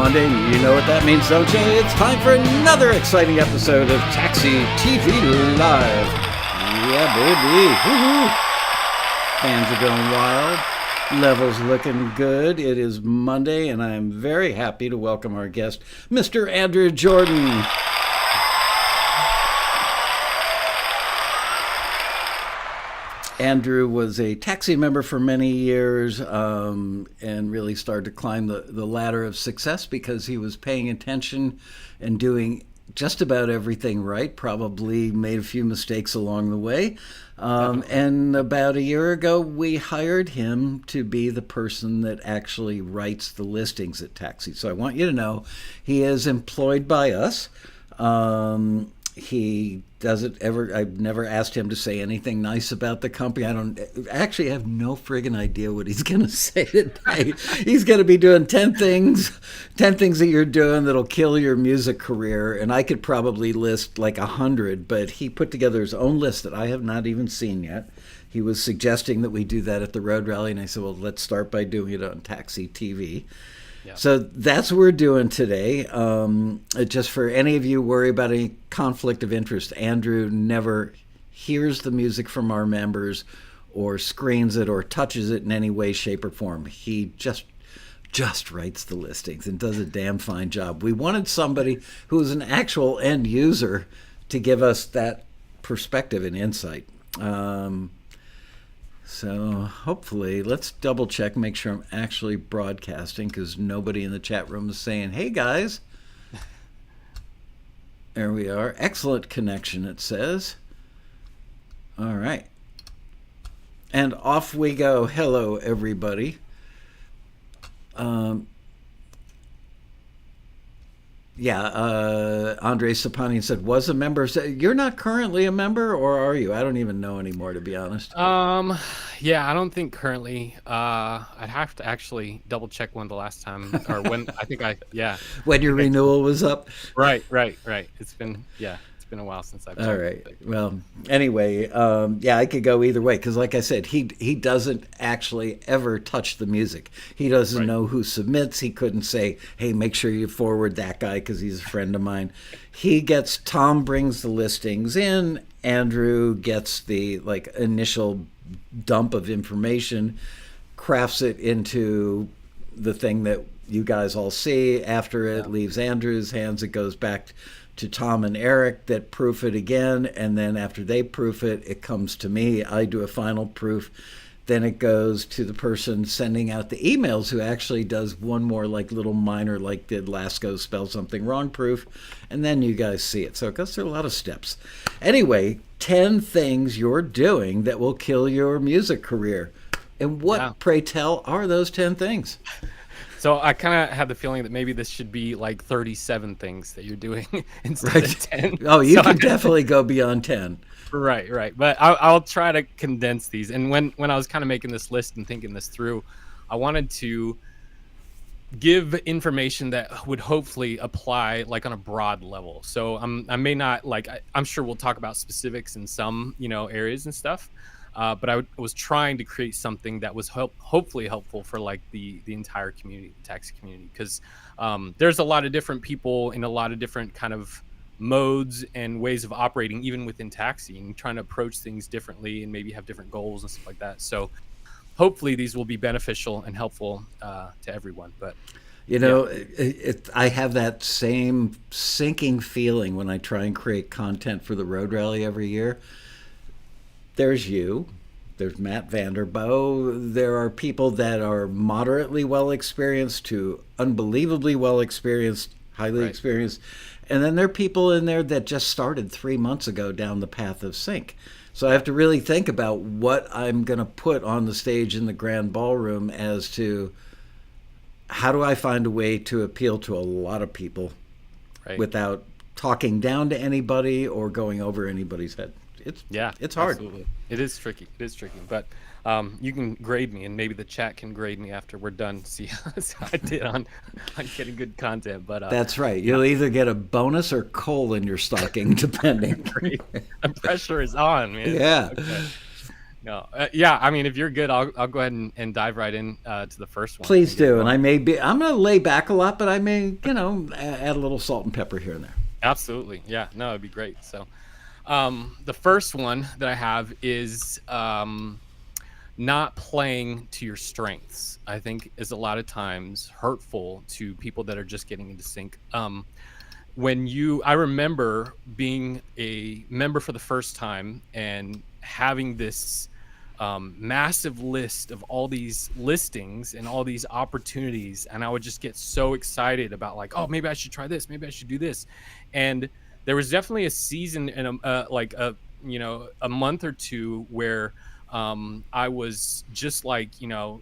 Monday, and you know what that means, don't you? It's time for another exciting episode of Taxi TV Live. Yeah, baby. Woo-hoo. Fans are going wild. Levels looking good. It is Monday, and I'm very happy to welcome our guest, Mr. Andrew Jordan. Andrew was a taxi member for many years and really started to climb the ladder of success because he was paying attention and doing just about everything right, probably made a few mistakes along the way. And about a year ago, we hired him to be the person that actually writes the listings at Taxi. So I want you to know he is employed by us. He doesn't ever, I've never asked him to say anything nice about the company. I have no friggin' idea what he's going to say today. He's going to be doing 10 things that you're doing that'll kill your music career. And I could probably list like 100, but he put together his own list that I have not even seen yet. He was suggesting that we do that at the Road Rally. And I said, well, let's start by doing it on Taxi TV. Yep. So that's what we're doing today. Just for any of you worry about any conflict of interest, Andrew never hears the music from our members or screens it or touches it in any way, shape, or form. He just writes the listings and does a damn fine job. We wanted somebody who is an actual end user to give us that perspective and insight. So hopefully, let's double check, make sure I'm actually broadcasting because nobody in the chat room is saying, hey guys. There we are. Excellent connection, it says. All right. And off we go. Hello, everybody. Andre Sapani said, was a member. You're not currently a member, or are you? I don't even know anymore, to be honest. Yeah, I don't think currently. I'd have to actually double check when the last time, or when, when your renewal was up? Right. It's been a while since I've checked. All right. Well, anyway, I could go either way because, like I said, he doesn't actually ever touch the music. He doesn't know who submits. He couldn't say, hey, make sure you forward that guy because he's a friend of mine. Tom brings the listings in. Andrew gets the initial dump of information, crafts it into the thing that you guys all see. After it leaves Andrew's hands, it goes back to Tom and Eric that proof it again, and then after they proof it, it comes to me. I do a final proof. Then it goes to the person sending out the emails who actually does one more little minor, did Laskow spell something wrong proof, and then you guys see it. So it goes through a lot of steps. Anyway, 10 things you're doing that will kill your music career. And what, pray tell, are those 10 things? So I kind of had the feeling that maybe this should be 37 things that you're doing instead of 10. Oh, you can definitely go beyond 10. Right. But I'll try to condense these. And when I was kind of making this list and thinking this through, I wanted to give information that would hopefully apply on a broad level. So I may not I'm sure we'll talk about specifics in some areas and stuff. But I was trying to create something that was hopefully helpful for the entire community, the taxi community, because there's a lot of different people in a lot of different kind of modes and ways of operating, even within taxiing, trying to approach things differently and maybe have different goals and stuff like that. So hopefully these will be beneficial and helpful to everyone. But I have that same sinking feeling when I try and create content for the Road Rally every year. There's you, there's Matt Vanderboe, there are people that are moderately well experienced to unbelievably well experienced, highly experienced, and then there are people in there that just started 3 months ago down the path of sync. So I have to really think about what I'm going to put on the stage in the grand ballroom as to how do I find a way to appeal to a lot of people without talking down to anybody or going over anybody's head. It's hard. Absolutely. It is tricky, but you can grade me, and maybe the chat can grade me after we're done. See how I did on getting good content. But that's right. You'll either get a bonus or coal in your stocking, depending. The pressure is on, man. Yeah. Okay. No, yeah. I mean, if you're good, I'll go ahead and dive right in to the first one Please and get do. And going. I'm going to lay back a lot, but I may, add a little salt and pepper here and there. Absolutely, yeah. No, it'd be great. So, the first one that I have is not playing to your strengths. I think is a lot of times hurtful to people that are just getting into sync. I remember being a member for the first time and having this massive list of all these listings and all these opportunities, and I would just get so excited about like, oh, maybe I should try this, maybe I should do this. And there was definitely a season and like a month or two where I was just like,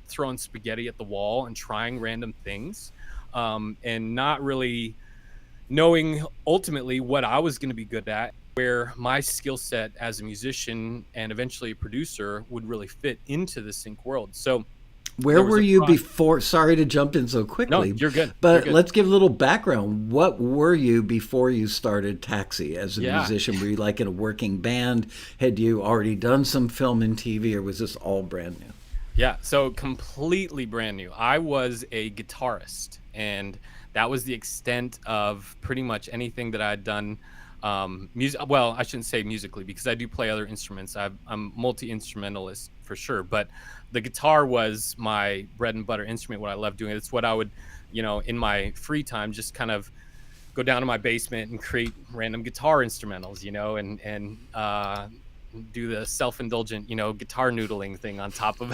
throwing spaghetti at the wall and trying random things, and not really knowing ultimately what I was going to be good at, where my skill set as a musician and eventually a producer would really fit into the sync world. So Where there was were a you process. before? Sorry to jump in so No, quickly, you're good. You're but good. let's give a little background. What were you before you started Taxi as a Yeah. musician? Were you like in a working band? Had you already done some film and TV, or was this all brand new? Yeah, so completely brand new. I was a guitarist, and that was the extent of pretty much anything that I'd done. Music. Well, I shouldn't say musically because I do play other instruments. I'm multi instrumentalist for sure, but the guitar was my bread and butter instrument. What I love doing. It's what I would, in my free time, just kind of go down to my basement and create random guitar instrumentals, and do the self-indulgent, guitar noodling thing on top of,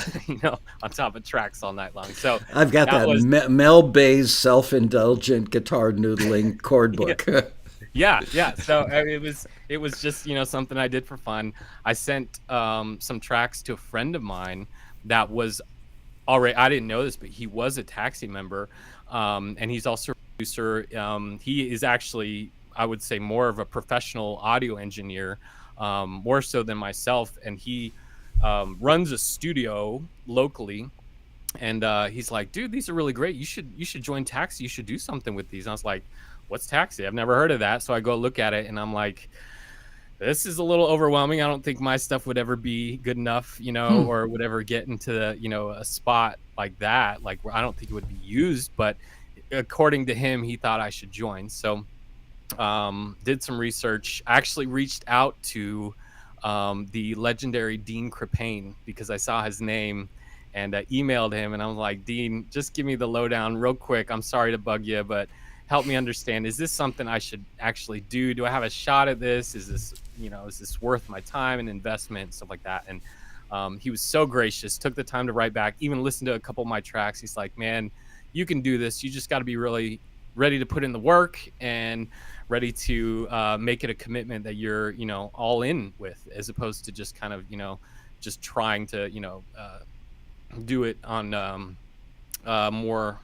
on top of tracks all night long. So I've got that that was, Mel Bay's self-indulgent guitar noodling chord yeah, book. yeah. So it was just, something I did for fun. I sent some tracks to a friend of mine that was already, I didn't know this, but he was a Taxi member, and he's also a producer. He is actually, I would say, more of a professional audio engineer, more so than myself, and he runs a studio locally. And he's like, dude, these are really great. You should join Taxi. You should do something with these. And I was like, what's Taxi? I've never heard of that. So I go look at it, and I'm like, this is a little overwhelming. I don't think my stuff would ever be good enough, Hmm. or would ever get into, a spot like that, like where I don't think it would be used. But according to him, he thought I should join. So did some research. I actually reached out to the legendary Dean Crepane because I saw his name, and emailed him, and I was like, Dean, just give me the lowdown real quick. I'm sorry to bug you, but help me understand, is this something I should actually do? Do I have a shot at this? Is this worth my time and investment and stuff like that? And he was so gracious, took the time to write back, even listened to a couple of my tracks. He's like, man, you can do this. You just got to be really ready to put in the work and ready to make it a commitment that you're, all in with, as opposed to just kind of, just trying to, do it on more,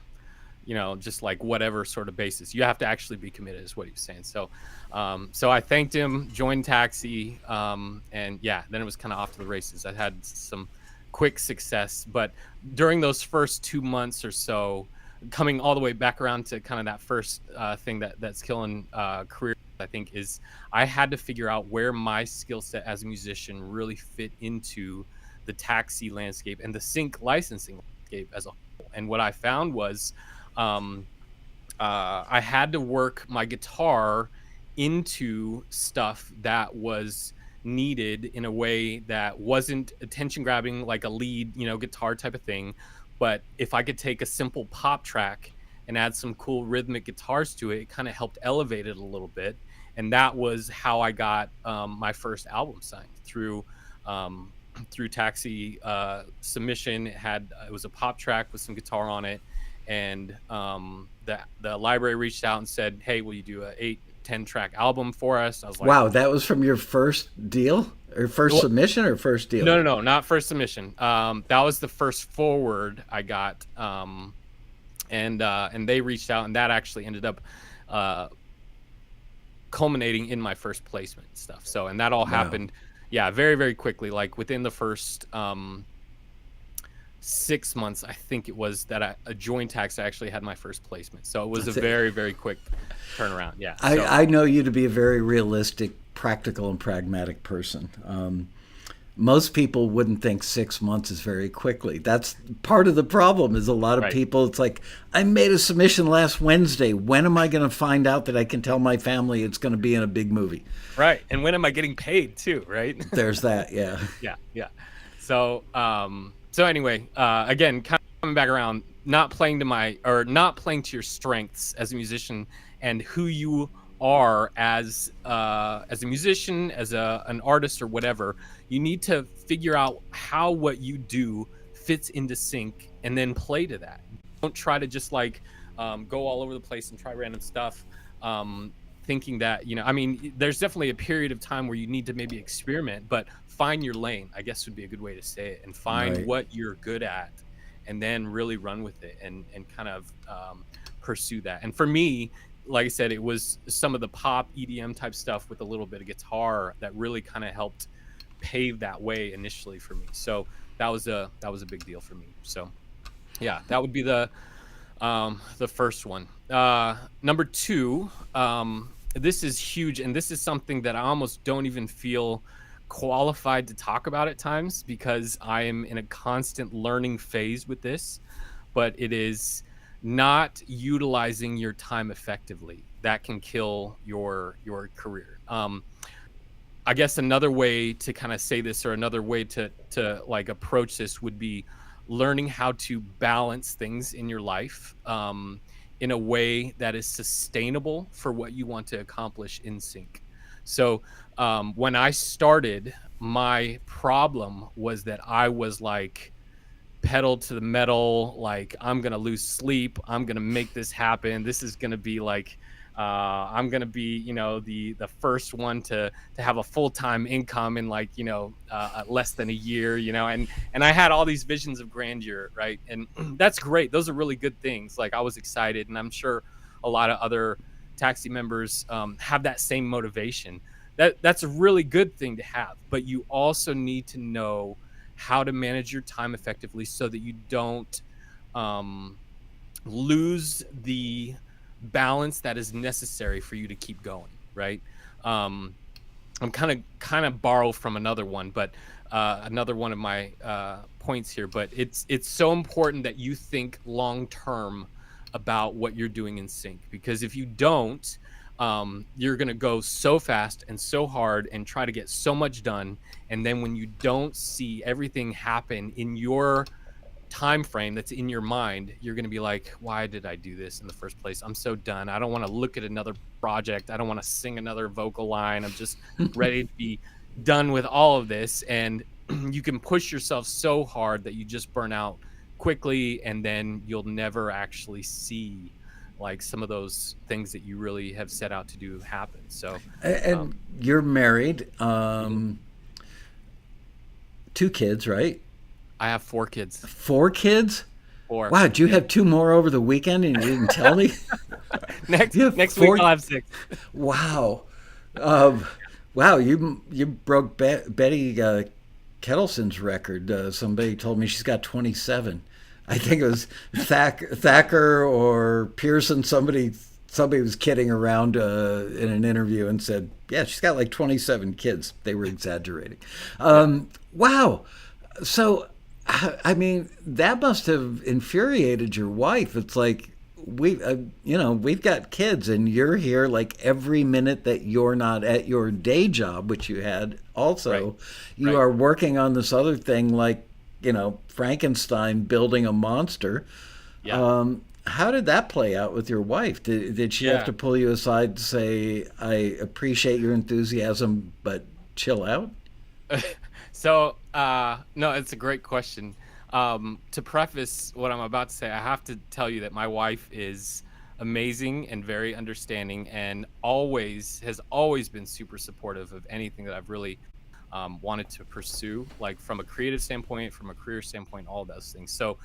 just like whatever sort of basis. You have to actually be committed, is what he was saying. So I thanked him, joined Taxi, and yeah, then it was kind of off to the races. I had some quick success, but during those first 2 months or so, coming all the way back around to kind of that first thing that's killing career, I think, is I had to figure out where my skill set as a musician really fit into the Taxi landscape and the sync licensing landscape as a whole. And what I found was um, I had to work my guitar into stuff that was needed in a way that wasn't attention grabbing, like a lead, guitar type of thing. But if I could take a simple pop track and add some cool rhythmic guitars to it, it kind of helped elevate it a little bit. And that was how I got my first album signed um, through Taxi submission. It was a pop track with some guitar on it, and the library reached out and said, "Hey, will you do a 8-10 track album for us?" I was like, Wow, that was from your first deal or first "Well, submission or first deal? no, not first submission. That was the first forward I got, and they reached out, and that actually ended up uh, culminating in my first placement and stuff. So, and that all Wow. happened, yeah, very, very quickly. Like within the first 6 months, I think it was, that I joined Tax. I actually had my first placement. So it was a That's it. very, very quick turnaround. Yeah. So I know you to be a very realistic, practical, and pragmatic person. Most people wouldn't think 6 months is very quickly. That's part of the problem. Is a lot of Right. people. It's like, I made a submission last Wednesday. When am I going to find out that I can tell my family it's going to be in a big movie? Right. And when am I getting paid too, right? There's that. Yeah. Yeah, yeah. So anyway, again, kind of coming back around, not playing to your strengths as a musician and who you are as a musician, as an artist or whatever. You need to figure out how what you do fits into sync and then play to that. Don't try to just like go all over the place and try random stuff. Thinking that, I mean, there's definitely a period of time where you need to maybe experiment, but find your lane, I guess would be a good way to say it, and find Right. what you're good at and then really run with it and kind of pursue that. And for me, like I said, it was some of the pop EDM type stuff with a little bit of guitar that really kind of helped pave that way initially for me. So that was a big deal for me. So yeah, that would be the first one. Number two, this is huge, and this is something that I almost don't even feel qualified to talk about at times because I am in a constant learning phase with this. But it is not utilizing your time effectively. That can kill your career. I guess another way to kind of say this, or another way to like approach this, would be learning how to balance things in your life in a way that is sustainable for what you want to accomplish in sync. So when I started, my problem was that I was like pedal to the metal, like I'm gonna lose sleep, I'm gonna make this happen, this is gonna be like I'm gonna be, the first one to have a full-time income in like, less than a year, and I had all these visions of grandeur, right? And that's great, those are really good things. Like I was excited, and I'm sure a lot of other taxi members have that same motivation. That's a really good thing to have, but you also need to know how to manage your time effectively so that you don't um, lose the balance that is necessary for you to keep going, right? um, I'm kind of borrow from another one, but another one of my points here. But it's so important that you think long term about what you're doing in sync, because if you don't, you're gonna go so fast and so hard and try to get so much done, and then when you don't see everything happen in your time frame that's in your mind, you're going to be like, why did I do this in the first place? I'm so done. I don't want to look at another project. I don't want to sing another vocal line. I'm just ready to be done with all of this. And you can push yourself so hard that you just burn out quickly, and then you'll never actually see like some of those things that you really have set out to do happen. So And you're married, mhm. two kids, right? I have 4 kids. 4 kids? Four. Wow, did you Yeah. have two more over the weekend and you didn't tell me? next You have next week four? I'll have 6. Wow. Um, wow, you broke Betty Kettleson's record. Somebody told me she's got 27. I think it was Thacker or Pearson. Somebody was kidding around in an interview and said, "Yeah, she's got like 27 kids." They were exaggerating. Yeah. Wow. So, I mean, that must have infuriated your wife. It's like we've got kids, and you're here like every minute that you're not at your day job, which you had. Right. Also, you Right. are working on this other thing, like Frankenstein building a monster. Yeah. How did that play out with your wife? Did she have Yeah. to pull you aside to say, "I appreciate your enthusiasm, but chill out"? So, no, it's a great question. To preface what I'm about to say, I have to tell you that my wife is amazing and very understanding, and always has always been super supportive of anything that I've really wanted to pursue, like from a creative standpoint, from a career standpoint, all those things. So,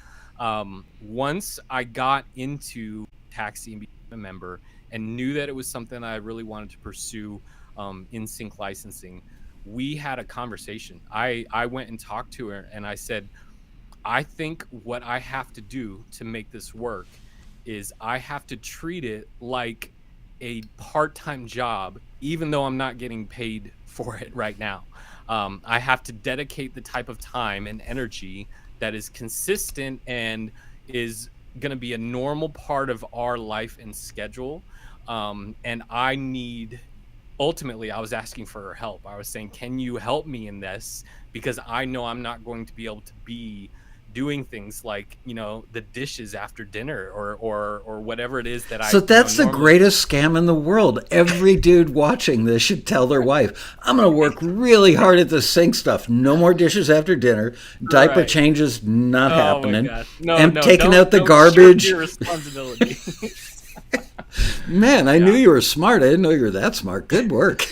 once I got into taxi and became a member and knew that it was something I really wanted to pursue, in sync licensing, we had a conversation. I went and talked to her, and I said, I think what I have to do to make this work is I have to treat it like a part-time job, even though I'm not getting paid for it right now. I have to dedicate the type of time and energy that is consistent and is going to be a normal part of our life and schedule. And I need, ultimately, I was asking for her help. I was saying, can you help me in this? Because I know I'm not going to be able to be doing things like, the dishes after dinner, or whatever it is that So I, that's the normally. greatest scam in the world. Every dude watching this should tell their wife, I'm going to work really hard at the sink stuff. No more dishes after dinner. Diaper Right. changes not Oh my happening. gosh. No, And no, taking out the don't shirk garbage. your responsibility. Man, I knew Yeah. you were smart. I didn't know you were that smart. Good work.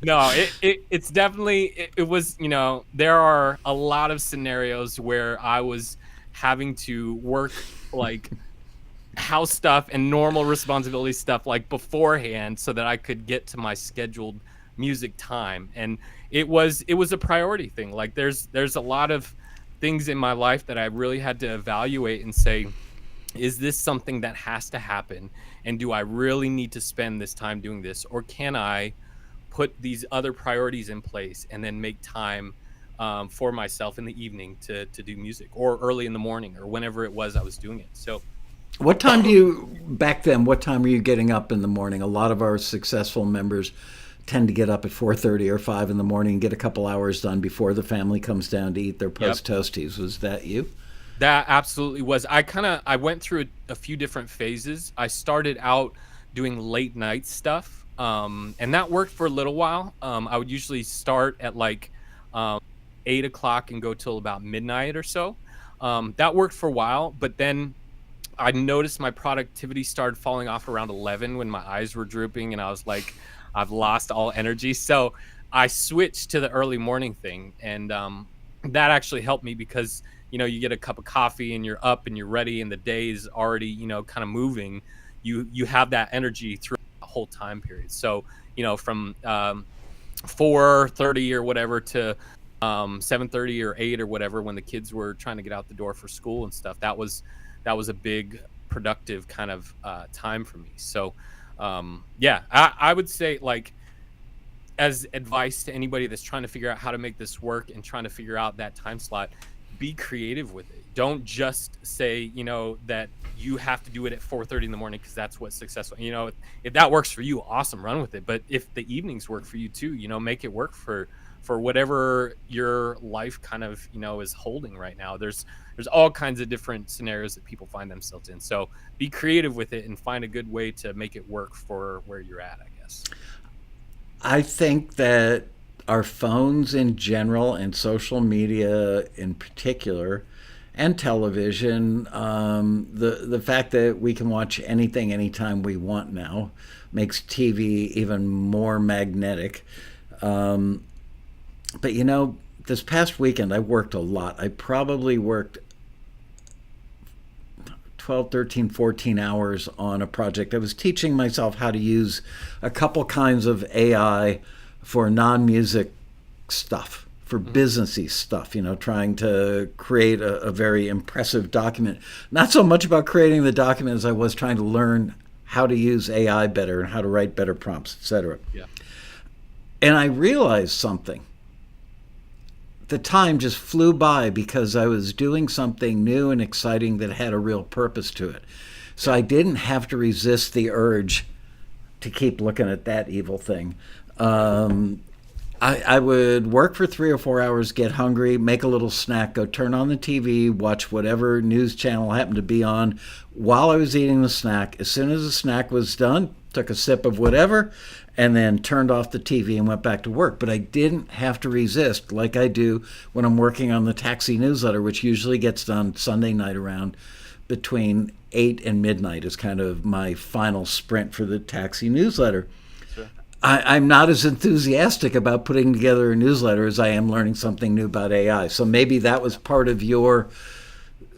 No, it's definitely, it was, there are a lot of scenarios where I was having to work like house stuff and normal responsibility stuff like beforehand so that I could get to my scheduled music time. And it was a priority thing. Like there's a lot of things in my life that I really had to evaluate and say, is this something that has to happen? And do I really need to spend this time doing this? Or can I put these other priorities in place and then make time for myself in the evening to do music, or early in the morning, or whenever it was I was doing it? So, What time do you, back then, what time were you getting up in the morning? A lot of our successful members tend to get up at 4:30 or 5 in the morning and get a couple hours done before the family comes down to eat their yep, post toasties. Was that you? that absolutely was. I went through a few different phases. I started out doing late night stuff, and that worked for a little while. I would usually start at like um, 8 o'clock and go till about midnight or so. That worked for a while, but then I noticed my productivity started falling off around 11 when my eyes were drooping, and I was like, I've lost all energy. So I switched to the early morning thing, and that actually helped me because you get a cup of coffee and you're up and you're ready, and the day is already kind of moving. You have that energy throughout the whole time period. So from 4:30 or whatever to 7:30 or 8 or whatever, when the kids were trying to get out the door for school and stuff, that was a big productive kind of time for me. So yeah, I would say, like, as advice to anybody that's trying to figure out how to make this work and trying to figure out that time slot, be creative with it. Don't just say, that you have to do it at 4:30 in the morning because that's what's successful. If that works for you, awesome, run with it. But if the evenings work for you too, make it work for whatever your life kind of, is holding right now. There's all kinds of different scenarios that people find themselves in. So be creative with it and find a good way to make it work for where you're at, I guess. I think that our phones in general and social media in particular and television, the fact that we can watch anything anytime we want now makes TV even more magnetic. But this past weekend I worked a lot. I probably worked 12, 13, 14 hours on a project. I was teaching myself how to use a couple kinds of AI for non-music stuff, for businessy stuff, trying to create a very impressive document. Not so much about creating the document as I was trying to learn how to use AI better and how to write better prompts, etc. Yeah. And I realized something. The time just flew by because I was doing something new and exciting that had a real purpose to it. So I didn't have to resist the urge to keep looking at that evil thing. I would work for 3 or 4 hours, get hungry, make a little snack, go turn on the TV, watch whatever news channel happened to be on while I was eating the snack. As soon as the snack was done, took a sip of whatever, and then turned off the TV and went back to work. But I didn't have to resist like I do when I'm working on the taxi newsletter, which usually gets done Sunday night around between 8 and midnight is kind of my final sprint for the taxi newsletter. Sure. I'm not as enthusiastic about putting together a newsletter as I am learning something new about AI. So maybe that was part of your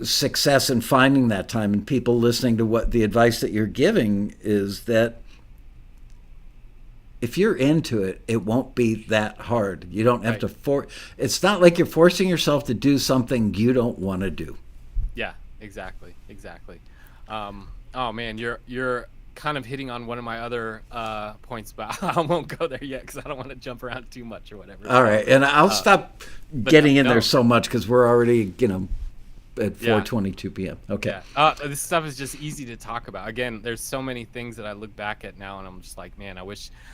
success in finding that time, and people listening to what the advice that you're giving is that if you're into it, it won't be that hard. You don't have Right. to it's not like you're forcing yourself to do something you don't want to do. Yeah, exactly. Oh man, you're kind of hitting on one of my other points, but I won't go there yet because I don't want to jump around too much or whatever. All right, and I'll stop getting in there so much because we're already, at 4:22 p.m. Okay. Yeah. This stuff is just easy to talk about. Again, there's so many things that I look back at now, and I'm just like, man,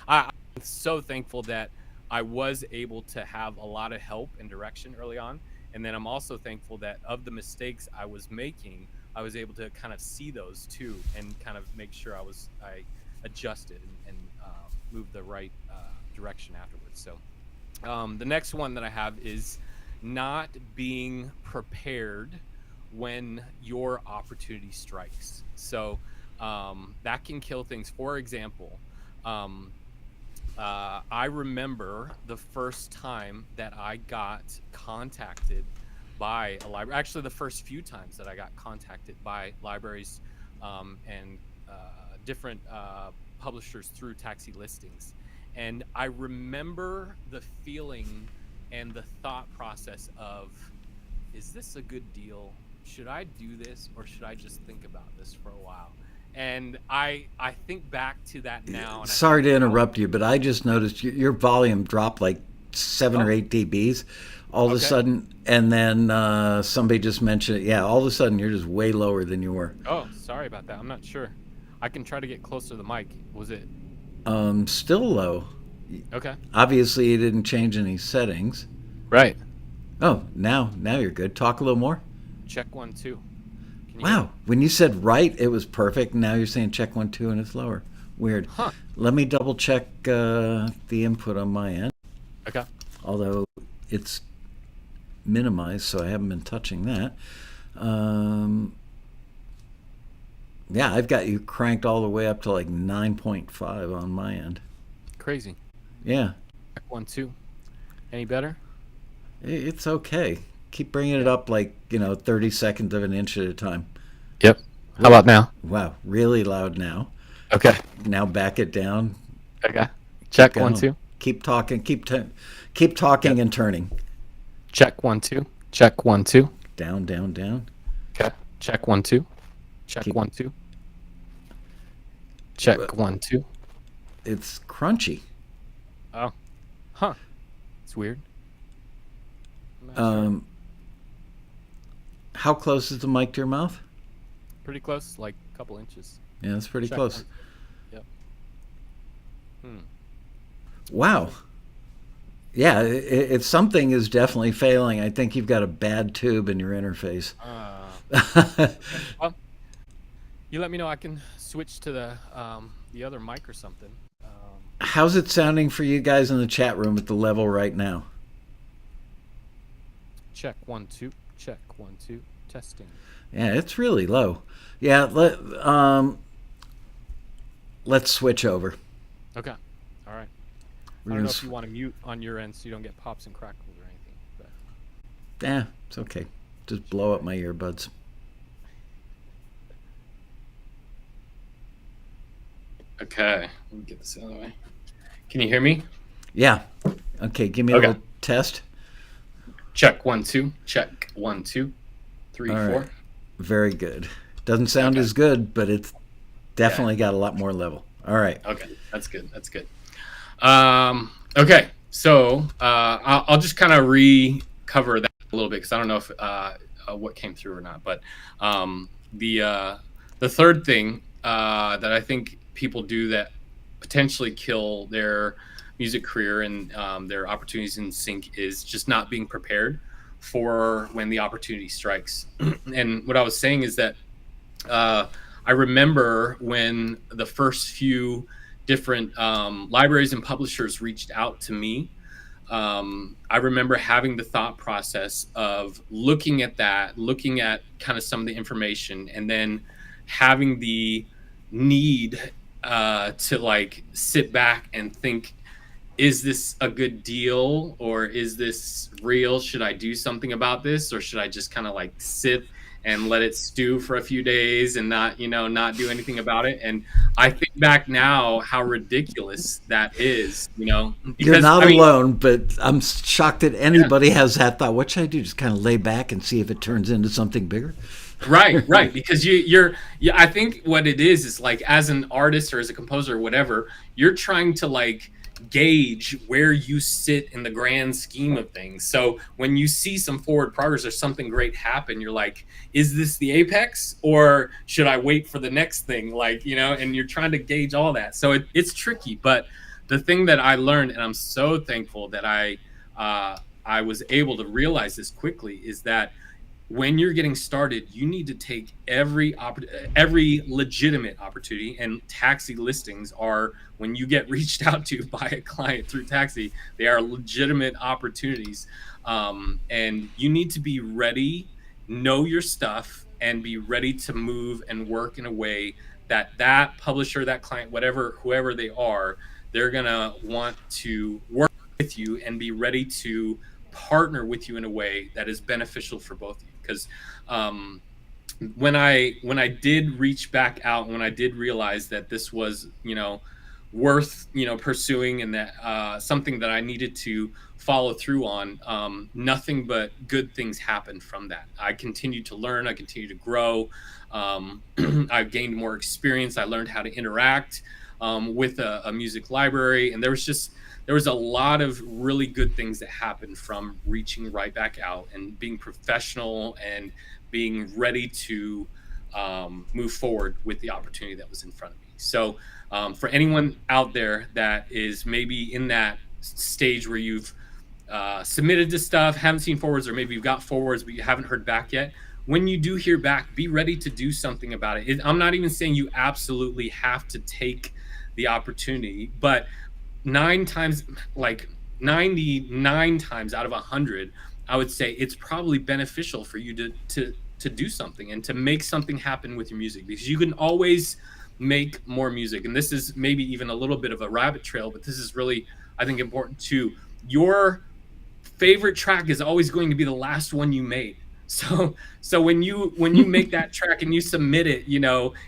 I'm so thankful that I was able to have a lot of help and direction early on. And then I'm also thankful that of the mistakes I was making, I was able to kind of see those too, and kind of make sure I adjusted and moved the right direction afterwards. So the next one that I have is not being prepared when your opportunity strikes. So that can kill things. For example, I remember the first time that I got contacted by a library. Actually, the first few times that I got contacted by libraries and different publishers through taxi listings. And I remember the feeling and the thought process of, is this a good deal? Should I do this, or should I just think about this for a while? And I think back to that now. And sorry to interrupt you, but I just noticed your volume dropped like 7 or 8 dBs all of a sudden, and then somebody just mentioned it. Yeah, all of a sudden you're just way lower than you were. Oh, sorry about that. I'm not sure. I can try to get closer to the mic. Was it? Still low. Okay. Obviously, you didn't change any settings. Right. Oh, now you're good. Talk a little more. Check 1 2. Wow. When you said right, it was perfect. Now you're saying check 1 2 and it's lower. Weird. Huh. Let me double check the input on my end. Okay. Although it's minimized, so I haven't been touching that. Yeah, I've got you cranked all the way up to like 9.5 on my end. Crazy. Yeah. Check 1 2. Any better? It's okay. Keep bringing it up like, 30 seconds of an inch at a time. Yep. How about now? Wow, really loud now. Okay. Now back it down. Okay. Check 1 2. Keep talking. Keep talking and turning. Check 1 2. Check 1 2. Down, down, down. Okay. Check 1 2. Check 1 2. Check 1 2. It's crunchy. Oh. Huh. It's weird. How close is the mic to your mouth? Pretty close, like a couple inches. Yeah, that's pretty close. Yep. Wow. Yeah, it's something is definitely failing. I think you've got a bad tube in your interface. Well, you let me know. I can switch to the other mic or something. How's it sounding for you guys in the chat room at the level right now? Check 1 2. Check 1 2. Testing. Yeah, it's really low. Yeah, let's switch over. Okay. All right. I don't know if you want to mute on your end so you don't get pops and crackles or anything. But. Yeah, it's okay. Just blow up my earbuds. Okay. Let me get this out of the way. Can you hear me? Yeah. Okay, give me a little test. Check 1 2. Check 1 2 3 4. Right. Very good. Doesn't sound as good, but it's definitely got a lot more level. All right. Okay, that's good. That's good. Okay, so I'll just kind of recover that a little bit because I don't know if what came through or not. But the third thing that I think people do that potentially kill their music career and their opportunities in sync is just not being prepared for when the opportunity strikes. And what I was saying is that I remember when the first few different libraries and publishers reached out to me. I remember having the thought process of looking at kind of some of the information and then having the need to like sit back and think, is this a good deal or is this real? Should I do something about this, or should I just kind of like sit and let it stew for a few days and not do anything about it? And I think back now how ridiculous that is, because you're not alone, but I'm shocked that anybody has that thought. What should I do? Just kind of lay back and see if it turns into something bigger? Right, because you're yeah, I think what it is like as an artist or as a composer or whatever, you're trying to like gauge where you sit in the grand scheme of things. So when you see some forward progress or something great happen, you're like, is this the apex or should I wait for the next thing? Like, and you're trying to gauge all that. So it's tricky, but the thing that I learned, and I'm so thankful that I was able to realize this quickly, is that when you're getting started, you need to take every legitimate opportunity, and taxi listings are, when you get reached out to by a client through taxi, they are legitimate opportunities. And you need to be ready, know your stuff, and be ready to move and work in a way that that publisher, that client, whatever, whoever they are, they're going to want to work with you and be ready to partner with you in a way that is beneficial for both of you. Because when I did reach back out, when I did realize that this was worth pursuing, and that something that I needed to follow through on, nothing but good things happened from that. I continued to learn, I continued to grow. I've gained more experience. I learned how to interact with a music library, and there was a lot of really good things that happened from reaching right back out and being professional and being ready to move forward with the opportunity that was in front of me. So for anyone out there that is maybe in that stage where you've submitted to stuff, haven't seen forwards, or maybe you've got forwards but you haven't heard back yet, when you do hear back, be ready to do something about it. I'm not even saying you absolutely have to take the opportunity, but 99 times out of 100, I would say it's probably beneficial for you to do something and to make something happen with your music, because you can always make more music. And this is maybe even a little bit of a rabbit trail, but this is really, I think, important too. Your favorite track is always going to be the last one you made. So when you make that track and you submit it,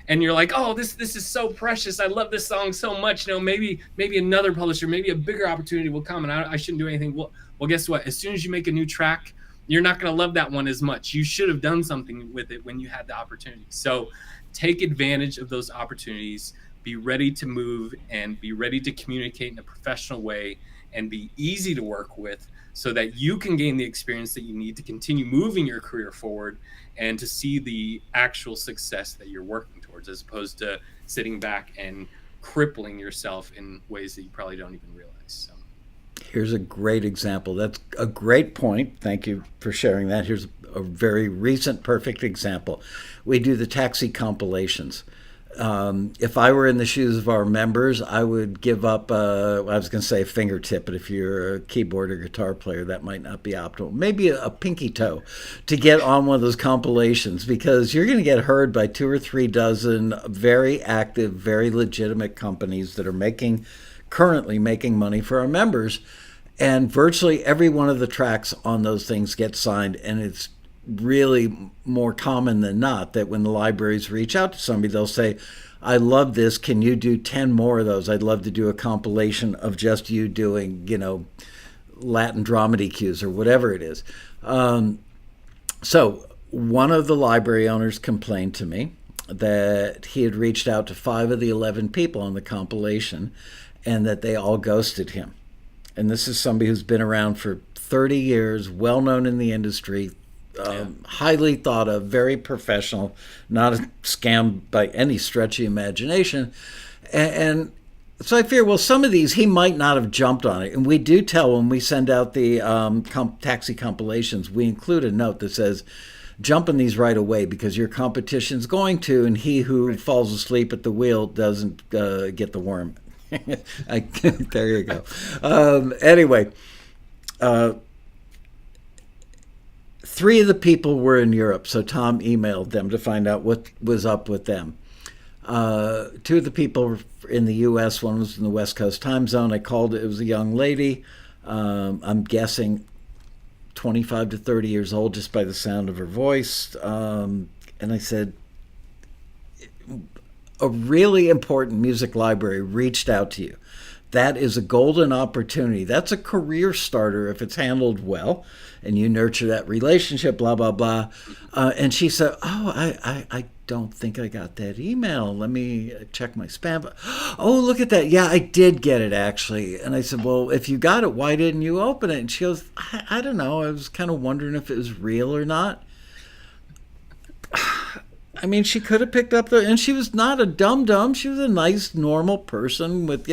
and you're like, oh, this is so precious, I love this song so much, maybe another publisher, maybe a bigger opportunity will come, and I shouldn't do anything. Well, guess what? As soon as you make a new track, you're not going to love that one as much. You should have done something with it when you had the opportunity. So take advantage of those opportunities. Be ready to move and be ready to communicate in a professional way and be easy to work with, so that you can gain the experience that you need to continue moving your career forward and to see the actual success that you're working towards, as opposed to sitting back and crippling yourself in ways that you probably don't even realize. So. Here's a great example. That's a great point. Thank you for sharing that. Here's a very recent, perfect example. We do the taxi compilations. If I were in the shoes of our members, I would give up, I was going to say a fingertip, but if you're a keyboard or guitar player, that might not be optimal. Maybe a pinky toe to get on one of those compilations, because you're going to get heard by 2 or 3 dozen very active, very legitimate companies that are currently making money for our members. And virtually every one of the tracks on those things gets signed, and it's really more common than not that when the libraries reach out to somebody, they'll say, I love this, can you do 10 more of those? I'd love to do a compilation of just you doing, Latin dramedy cues or whatever it is. So one of the library owners complained to me that he had reached out to 5 of the 11 people on the compilation and that they all ghosted him. And this is somebody who's been around for 30 years, well known in the industry, highly thought of, very professional, not a scam by any stretch of imagination. And so I fear, well, some of these he might not have jumped on it. And we do tell, when we send out the taxi compilations, we include a note that says, jump on these right away, because your competition's going to, and he who falls asleep at the wheel doesn't get the worm. There you go. Anyway, 3 of the people were in Europe, so Tom emailed them to find out what was up with them. 2 of the people were in the U.S., one was in the West Coast time zone. I called, it was a young lady, I'm guessing 25 to 30 years old just by the sound of her voice. And I said, a really important music library reached out to you. that is a golden opportunity. That's a career starter if it's handled well and you nurture that relationship, blah, blah, blah. And she said, oh, I don't think I got that email. Let me check my spam. Oh, look at that. Yeah, I did get it, actually. And I said, well, if you got it, why didn't you open it? And she goes, I don't know. I was kind of wondering if it was real or not. I mean, she could have picked up and she was not a dum-dum. She was a nice, normal person with,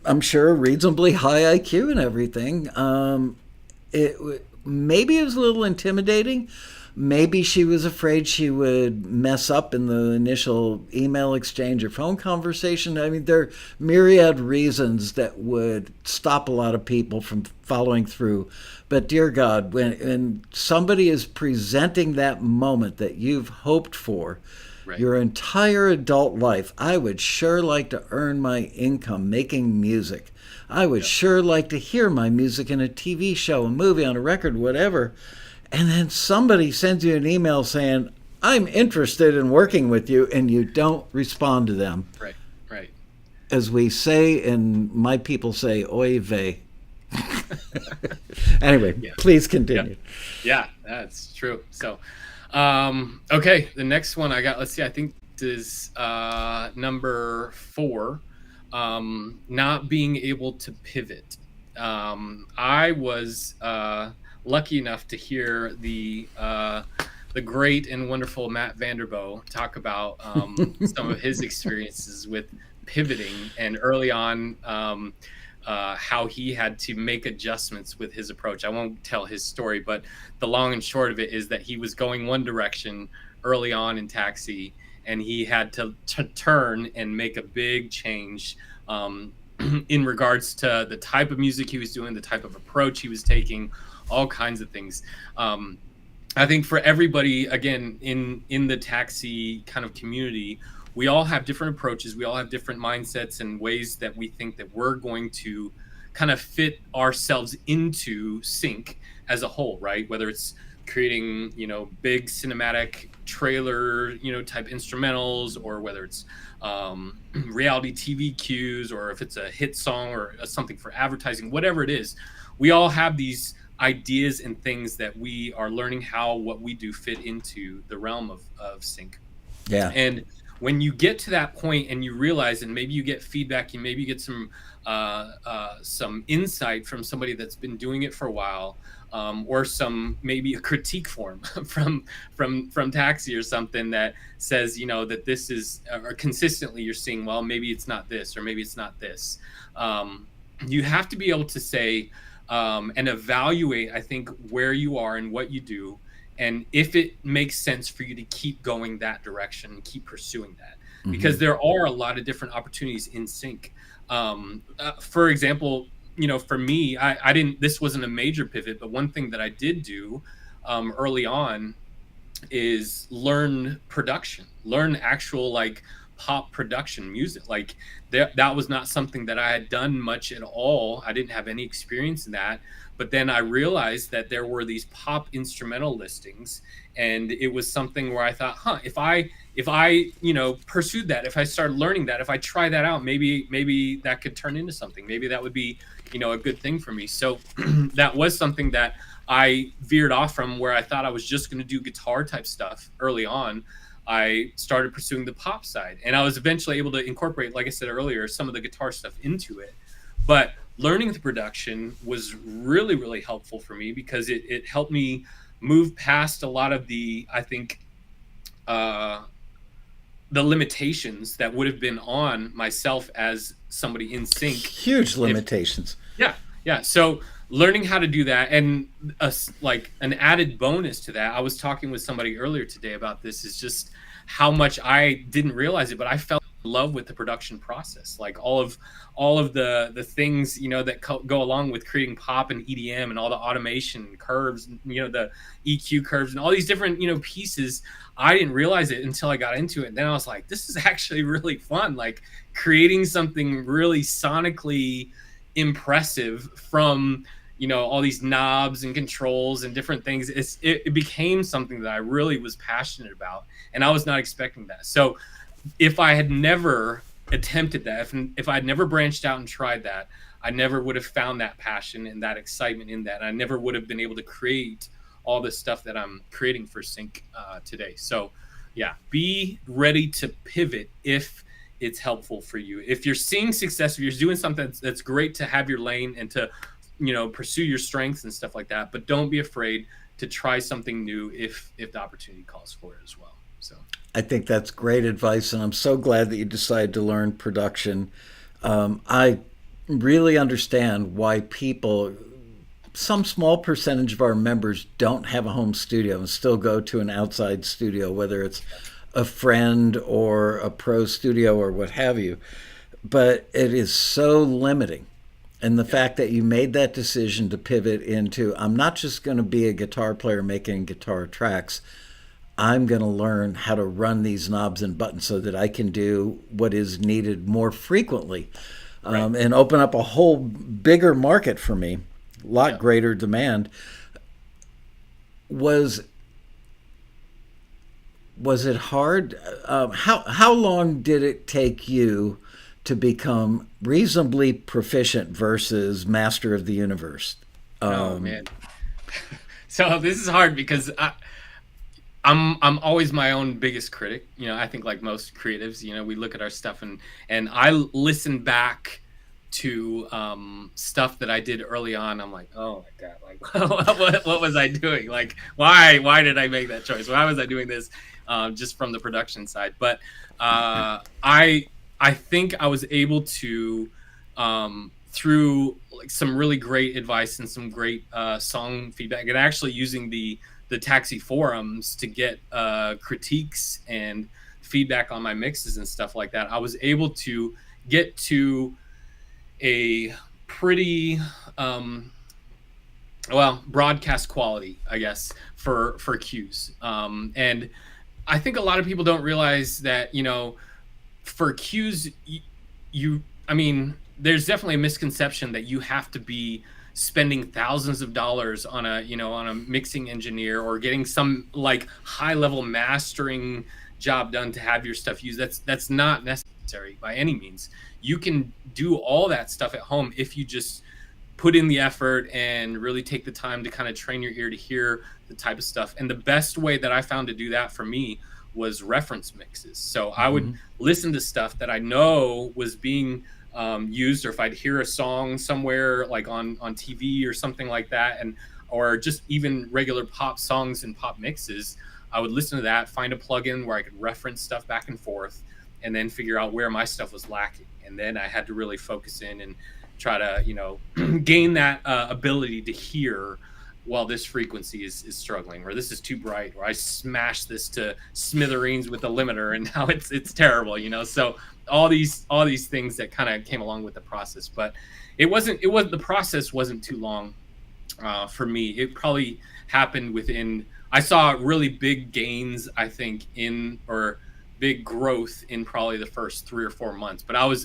I'm sure, reasonably high IQ and everything. Maybe it was a little intimidating. Maybe she was afraid she would mess up in the initial email exchange or phone conversation. I mean, there are myriad reasons that would stop a lot of people from following through. But dear God, when somebody is presenting that moment that you've hoped for, right, your entire adult life, I would sure like to earn my income making music. I would sure like to hear my music in a TV show, a movie, on a record, whatever. And then somebody sends you an email saying, I'm interested in working with you, and you don't respond to them. Right, right. As we say, and my people say, oy vey. Anyway, please continue. Yeah, that's true. So, okay, the next one I got, let's see, I think this is number 4, not being able to pivot. I was lucky enough to hear the great and wonderful Matt Vanderbo talk about some of his experiences with pivoting, and early on how he had to make adjustments with his approach. I won't tell his story, but the long and short of it is that he was going one direction early on in Taxi, and he had to turn and make a big change in regards to the type of music he was doing, the type of approach he was taking, all kinds of things. I think for everybody, again, in the Taxi kind of community, we all have different approaches. We all have different mindsets and ways that we think that we're going to kind of fit ourselves into sync as a whole, right? Whether it's creating, big cinematic trailer, type instrumentals, or whether it's reality TV cues, or if it's a hit song or something for advertising, whatever it is, we all have these ideas and things that we are learning how what we do fit into the realm of sync. Yeah. And when you get to that point and you realize, and maybe you get feedback, and maybe you get some insight from somebody that's been doing it for a while, or maybe a critique form from Taxi or something that says, that this is, or consistently you're seeing, well, maybe it's not this, or maybe it's not this. You have to be able to say and evaluate, I think, where you are and what you do, and if it makes sense for you to keep going that direction and keep pursuing that, because there are a lot of different opportunities in sync. For example, for me, I didn't, this wasn't a major pivot, but one thing that I did do early on is learn production, learn actual pop production music. Like that was not something that I had done much at all. I didn't have any experience in that. But then I realized that there were these pop instrumental listings, and it was something where I thought, if I pursued that, if I started learning that, if I try that out, maybe that could turn into something. Maybe that would be, a good thing for me. So that was something that I veered off from, where I thought I was just going to do guitar type stuff early on. I started pursuing the pop side, and I was eventually able to incorporate, like I said earlier, some of the guitar stuff into it. But learning the production was really, really helpful for me, because it helped me move past a lot of the, I think, the limitations that would have been on myself as somebody in sync. Huge limitations. Yeah. So learning how to do that, and an added bonus to that, I was talking with somebody earlier today about this, is just how much I didn't realize it, but I fell in love with the production process. Like all of the things, that go along with creating pop and EDM, and all the automation curves, the EQ curves, and all these different, pieces. I didn't realize it until I got into it. And then I was like, this is actually really fun. Like creating something really sonically impressive from, all these knobs and controls and different things. It became something that I really was passionate about, and I was not expecting that. So if I had never attempted that, if I'd never branched out and tried that, I never would have found that passion and that excitement in that. I never would have been able to create all this stuff that I'm creating for Sync today. So yeah, be ready to pivot if it's helpful for you. If you're seeing success, if you're doing something that's great, to have your lane and to, pursue your strengths and stuff like that. But don't be afraid to try something new if the opportunity calls for it as well. So I think that's great advice, and I'm so glad that you decided to learn production. I really understand why people, some small percentage of our members, don't have a home studio and still go to an outside studio, whether it's a friend or a pro studio or what have you. But it is so limiting. And the fact that you made that decision to pivot into, I'm not just going to be a guitar player making guitar tracks. I'm going to learn how to run these knobs and buttons so that I can do what is needed more frequently, and open up a whole bigger market for me, a lot greater demand. Was it hard? How long did it take you to become reasonably proficient versus master of the universe? Oh man. So this is hard because I'm always my own biggest critic. I think like most creatives, we look at our stuff and I listen back to stuff that I did early on. I'm like, oh my God, like what was I doing? Like, why did I make that choice? Why was I doing this? Just from the production side. But I think I was able to, through like some really great advice and some great song feedback, and actually using the Taxi forums to get critiques and feedback on my mixes and stuff like that, I was able to get to a pretty broadcast quality, I guess, for cues. And I think a lot of people don't realize that, for cues, there's definitely a misconception that you have to be spending thousands of dollars on a mixing engineer or getting some like high level mastering job done to have your stuff used. That's not necessary by any means. You can do all that stuff at home if you just put in the effort and really take the time to kind of train your ear to hear the type of stuff. And the best way that I found to do that for me was reference mixes. So I would listen to stuff that I know was being used, or if I'd hear a song somewhere like on TV or something like that, or just even regular pop songs and pop mixes, I would listen to that, find a plugin where I could reference stuff back and forth, and then figure out where my stuff was lacking. And then I had to really focus in and try to, gain that ability to hear, well, this frequency is struggling, or this is too bright, or I smashed this to smithereens with the limiter and now it's terrible, So all these things that kind of came along with the process. But the process wasn't too long for me. It probably happened I saw really big gains, I think, or big growth in probably the first 3 or 4 months. But I was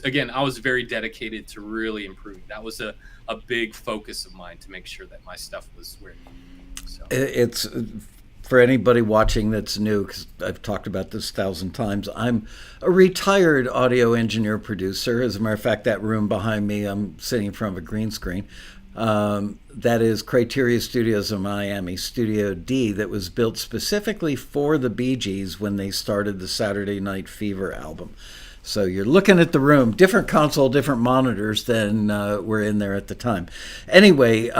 very dedicated to really improve. That was a big focus of mine, to make sure that my stuff was where it needed to be. So It's for anybody watching that's new, because I've talked about this 1,000 times. I'm a retired audio engineer producer. As a matter of fact, that room behind me, I'm sitting in front of a green screen. That is Criteria Studios in Miami, Studio D, that was built specifically for the Bee Gees when they started the Saturday Night Fever album. So you're looking at the room, different console, different monitors than were in there at the time. Anyway,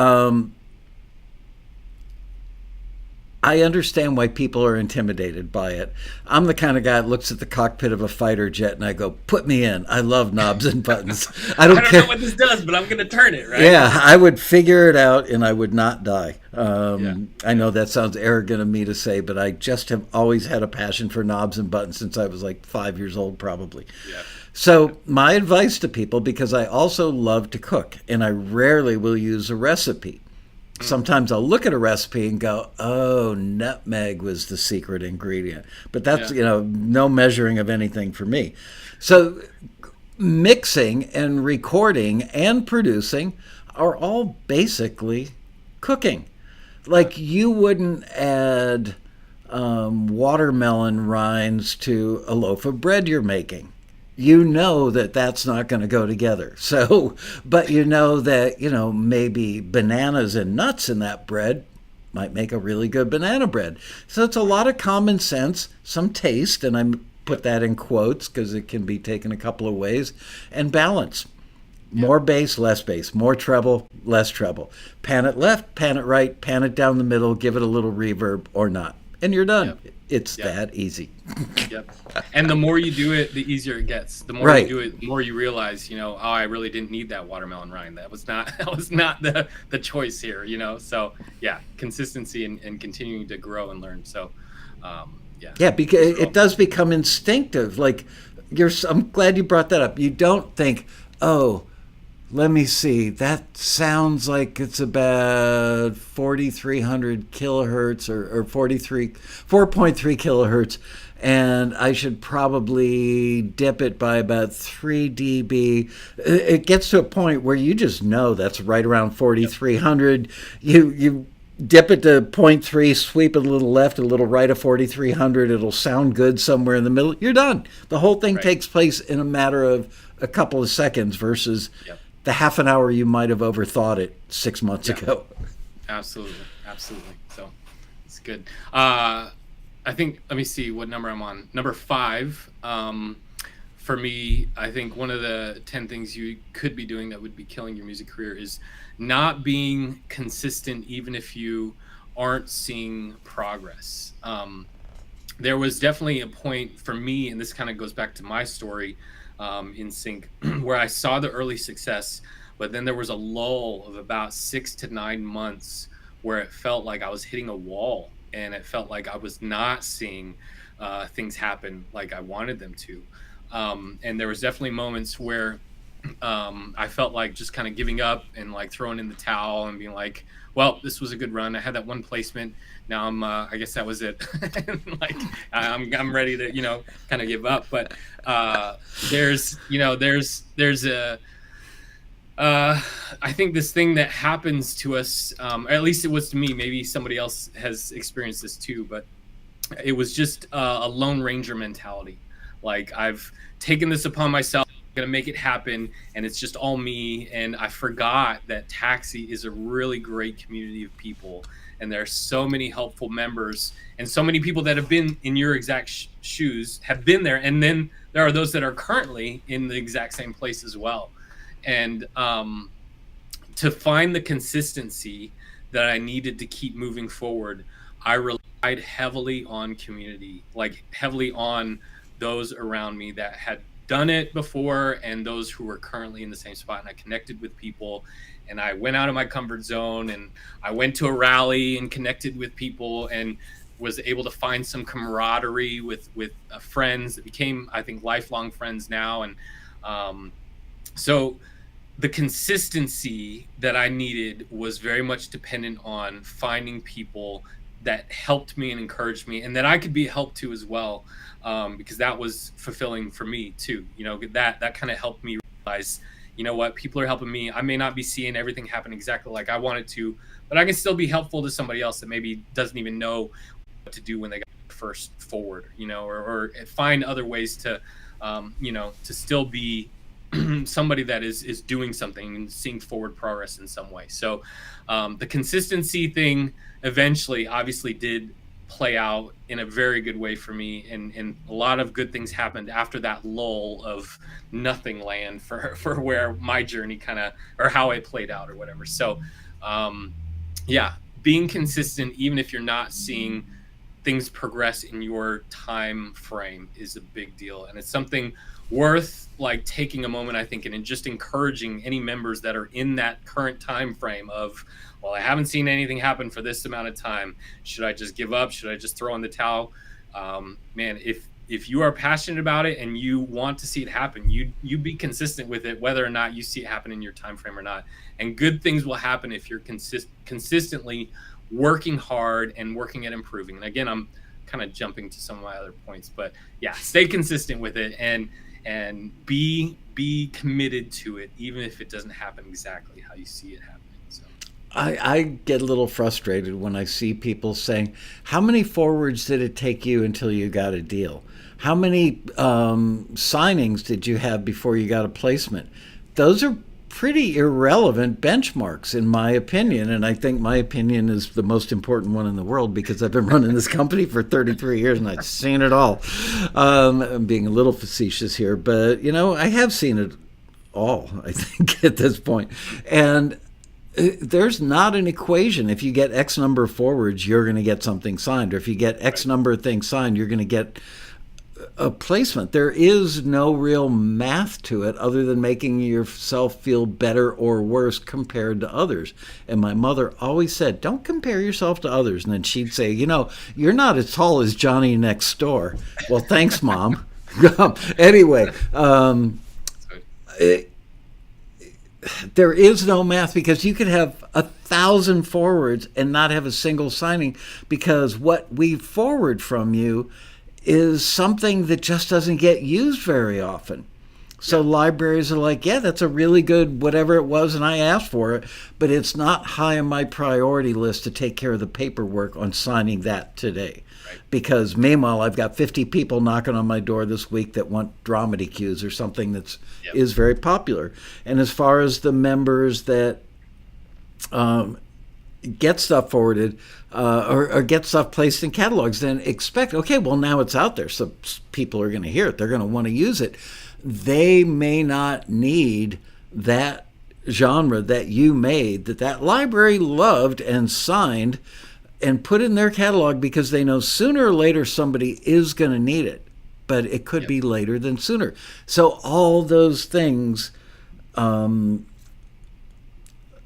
I understand why people are intimidated by it. I'm the kind of guy that looks at the cockpit of a fighter jet and I go, put me in. I love knobs and buttons. I don't care know what this does, but I'm going to turn it, right? Yeah, I would figure it out and I would not die. I know that sounds arrogant of me to say, but I just have always had a passion for knobs and buttons since I was like 5 years old, probably. Yeah. So my advice to people, because I also love to cook and I rarely will use a recipe. Sometimes I'll look at a recipe and go, oh, nutmeg was the secret ingredient. But that's, no measuring of anything for me. So mixing and recording and producing are all basically cooking. Like you wouldn't add watermelon rinds to a loaf of bread you're making. you know that that's not going to go together. So, but you know that, maybe bananas and nuts in that bread might make a really good banana bread. So it's a lot of common sense, some taste, and I put that in quotes because it can be taken a couple of ways, and balance. More bass, less bass. More treble, less treble. Pan it left, pan it right, pan it down the middle, give it a little reverb or not. And you're done. Yep. It's that easy. Yep. And the more you do it, the easier it gets. The more you do it, the more you realize, oh, I really didn't need that watermelon rind. That was not the choice here, So yeah, consistency and continuing to grow and learn. So yeah, because it does become instinctive. Like I'm glad you brought that up. You don't think, oh, let me see, that sounds like it's about 4,300 kilohertz or 4.3 kilohertz, and I should probably dip it by about 3 dB. It gets to a point where you just know that's right around 4,300. You dip it to zero point 0.3, sweep it a little left, a little right of 4,300. It'll sound good somewhere in the middle. You're done. The whole thing takes place in a matter of a couple of seconds versus the half an hour you might have overthought it 6 months ago. Absolutely. So it's good. I think, let me see what number I'm on. Number 5. For me, I think one of the 10 things you could be doing that would be killing your music career is not being consistent, even if you aren't seeing progress. There was definitely a point for me, and this kind of goes back to my story in sync, where I saw the early success, but then there was a lull of about 6 to 9 months where it felt like I was hitting a wall, and it felt like I was not seeing things happen like I wanted them to. And there was definitely moments where I felt like just kind of giving up and like throwing in the towel and being like, well, this was a good run. I had that one placement. Now I guess that was it. Like I'm ready to, kind of give up. But there's a, I think this thing that happens to us, or at least it was to me, maybe somebody else has experienced this too, but it was just a Lone Ranger mentality. Like, I've taken this upon myself, I'm going to make it happen, and it's just all me. And I forgot that Taxi is a really great community of people. And there are so many helpful members and so many people that have been in your exact shoes, have been there. And then there are those that are currently in the exact same place as well. And to find the consistency that I needed to keep moving forward, I relied heavily on community, like heavily on those around me that had done it before and those who were currently in the same spot. And I connected with people, and I went out of my comfort zone, and I went to a rally and connected with people and was able to find some camaraderie with friends that became, I think, lifelong friends now. And so the consistency that I needed was very much dependent on finding people that helped me and encouraged me, and that I could be a help to as well, because that was fulfilling for me too. That kind of helped me realize, what, people are helping me. I may not be seeing everything happen exactly like I wanted to, but I can still be helpful to somebody else that maybe doesn't even know what to do when they got first forward, or find other ways to, to still be somebody that is doing something and seeing forward progress in some way. So the consistency thing eventually obviously did play out in a very good way for me, and a lot of good things happened after that lull of nothing land for where my journey kind of, or how it played out or whatever. So being consistent, even if you're not seeing things progress in your time frame, is a big deal. And it's something worth like taking a moment, I think, and just encouraging any members that are in that current time frame of, well, I haven't seen anything happen for this amount of time. Should I just give up? Should I just throw in the towel? Man, if you are passionate about it and you want to see it happen, you be consistent with it, whether or not you see it happen in your time frame or not. And good things will happen if you're consistently working hard and working at improving. And again, I'm kind of jumping to some of my other points, but yeah, stay consistent with it and be committed to it, even if it doesn't happen exactly how you see it happening. So I get a little frustrated when I see people saying, how many forwards did it take you until you got a deal? How many signings did you have before you got a placement? Those are pretty irrelevant benchmarks, in my opinion. And I think my opinion is the most important one in the world because I've been running this company for 33 years and I've seen it all. I'm being a little facetious here, but, I have seen it all, I think, at this point. And there's not an equation. If you get X number of forwards, you're going to get something signed. Or if you get X number of things signed, you're going to get a placement. There is no real math to it other than making yourself feel better or worse compared to others. And my mother always said, don't compare yourself to others. And then she'd say, you're not as tall as Johnny next door. Well, thanks, Mom. Anyway, there is no math because you could have 1,000 forwards and not have a single signing because what we forward from you is something that just doesn't get used very often. So libraries are like, yeah, that's a really good whatever it was, and I asked for it, but it's not high on my priority list to take care of the paperwork on signing that today. Right. Because meanwhile, I've got 50 people knocking on my door this week that want dramedy cues or something that's is very popular. And as far as the members that get stuff forwarded or get stuff placed in catalogs, then expect, okay, well, now it's out there, so people are going to hear it. They're going to want to use it. They may not need that genre that you made, that library loved and signed and put in their catalog because they know sooner or later somebody is going to need it, but it could be later than sooner. So all those things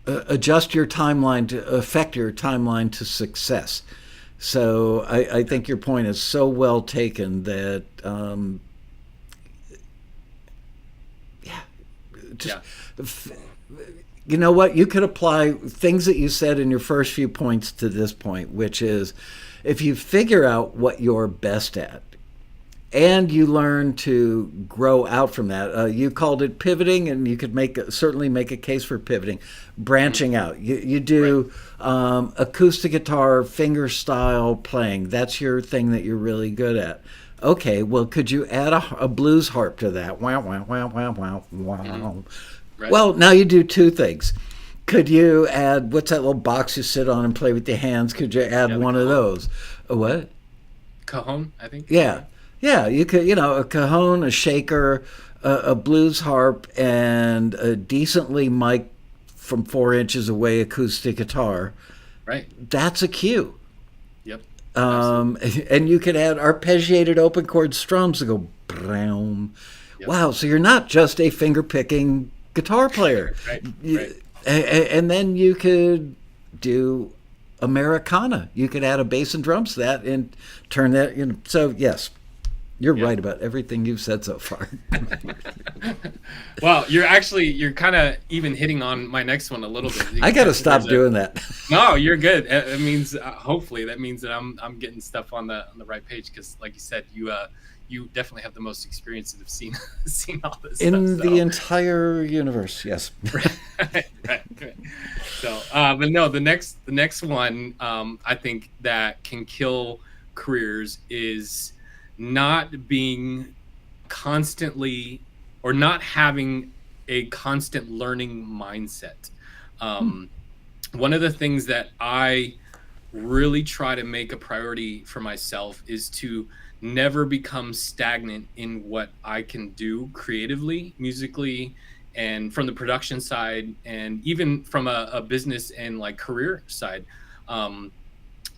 adjust your timeline to affect your timeline to success. So I think your point is so well taken that you know what, you could apply things that you said in your first few points to this point, which is if you figure out what you're best at and you learn to grow out from that. You called it pivoting, and you could certainly make a case for pivoting, branching out. You do acoustic guitar, finger style playing. That's your thing that you're really good at. Okay, well, could you add a blues harp to that? Wow, wow, wow, wow, wow, wow. Right. Well, now you do two things. Could you add, what's that little box you sit on and play with your hands? Could you add one of those? A what? Cajon, I think. Yeah. Yeah, you could, a cajon, a shaker, a blues harp, and a decently mic from 4 inches away acoustic guitar. Right. That's a cue. Yep. And you could add arpeggiated open chord strums that go brown. Yep. Wow, so you're not just a finger picking guitar player. Right. And then you could do Americana. You could add a bass and drums to that and turn that, so yes. You're right about everything you've said so far. Well, you're kind of even hitting on my next one a little bit. I got to stop doing that. No, you're good. It means hopefully that means that I'm getting stuff on the right page because, like you said, you definitely have the most experience and have seen all this in stuff, the entire universe. Yes. right. So, but no, the next one I think that can kill careers is not being constantly or not having a constant learning mindset. One of the things that I really try to make a priority for myself is to never become stagnant in what I can do creatively, musically, and from the production side, and even from a business and like career side.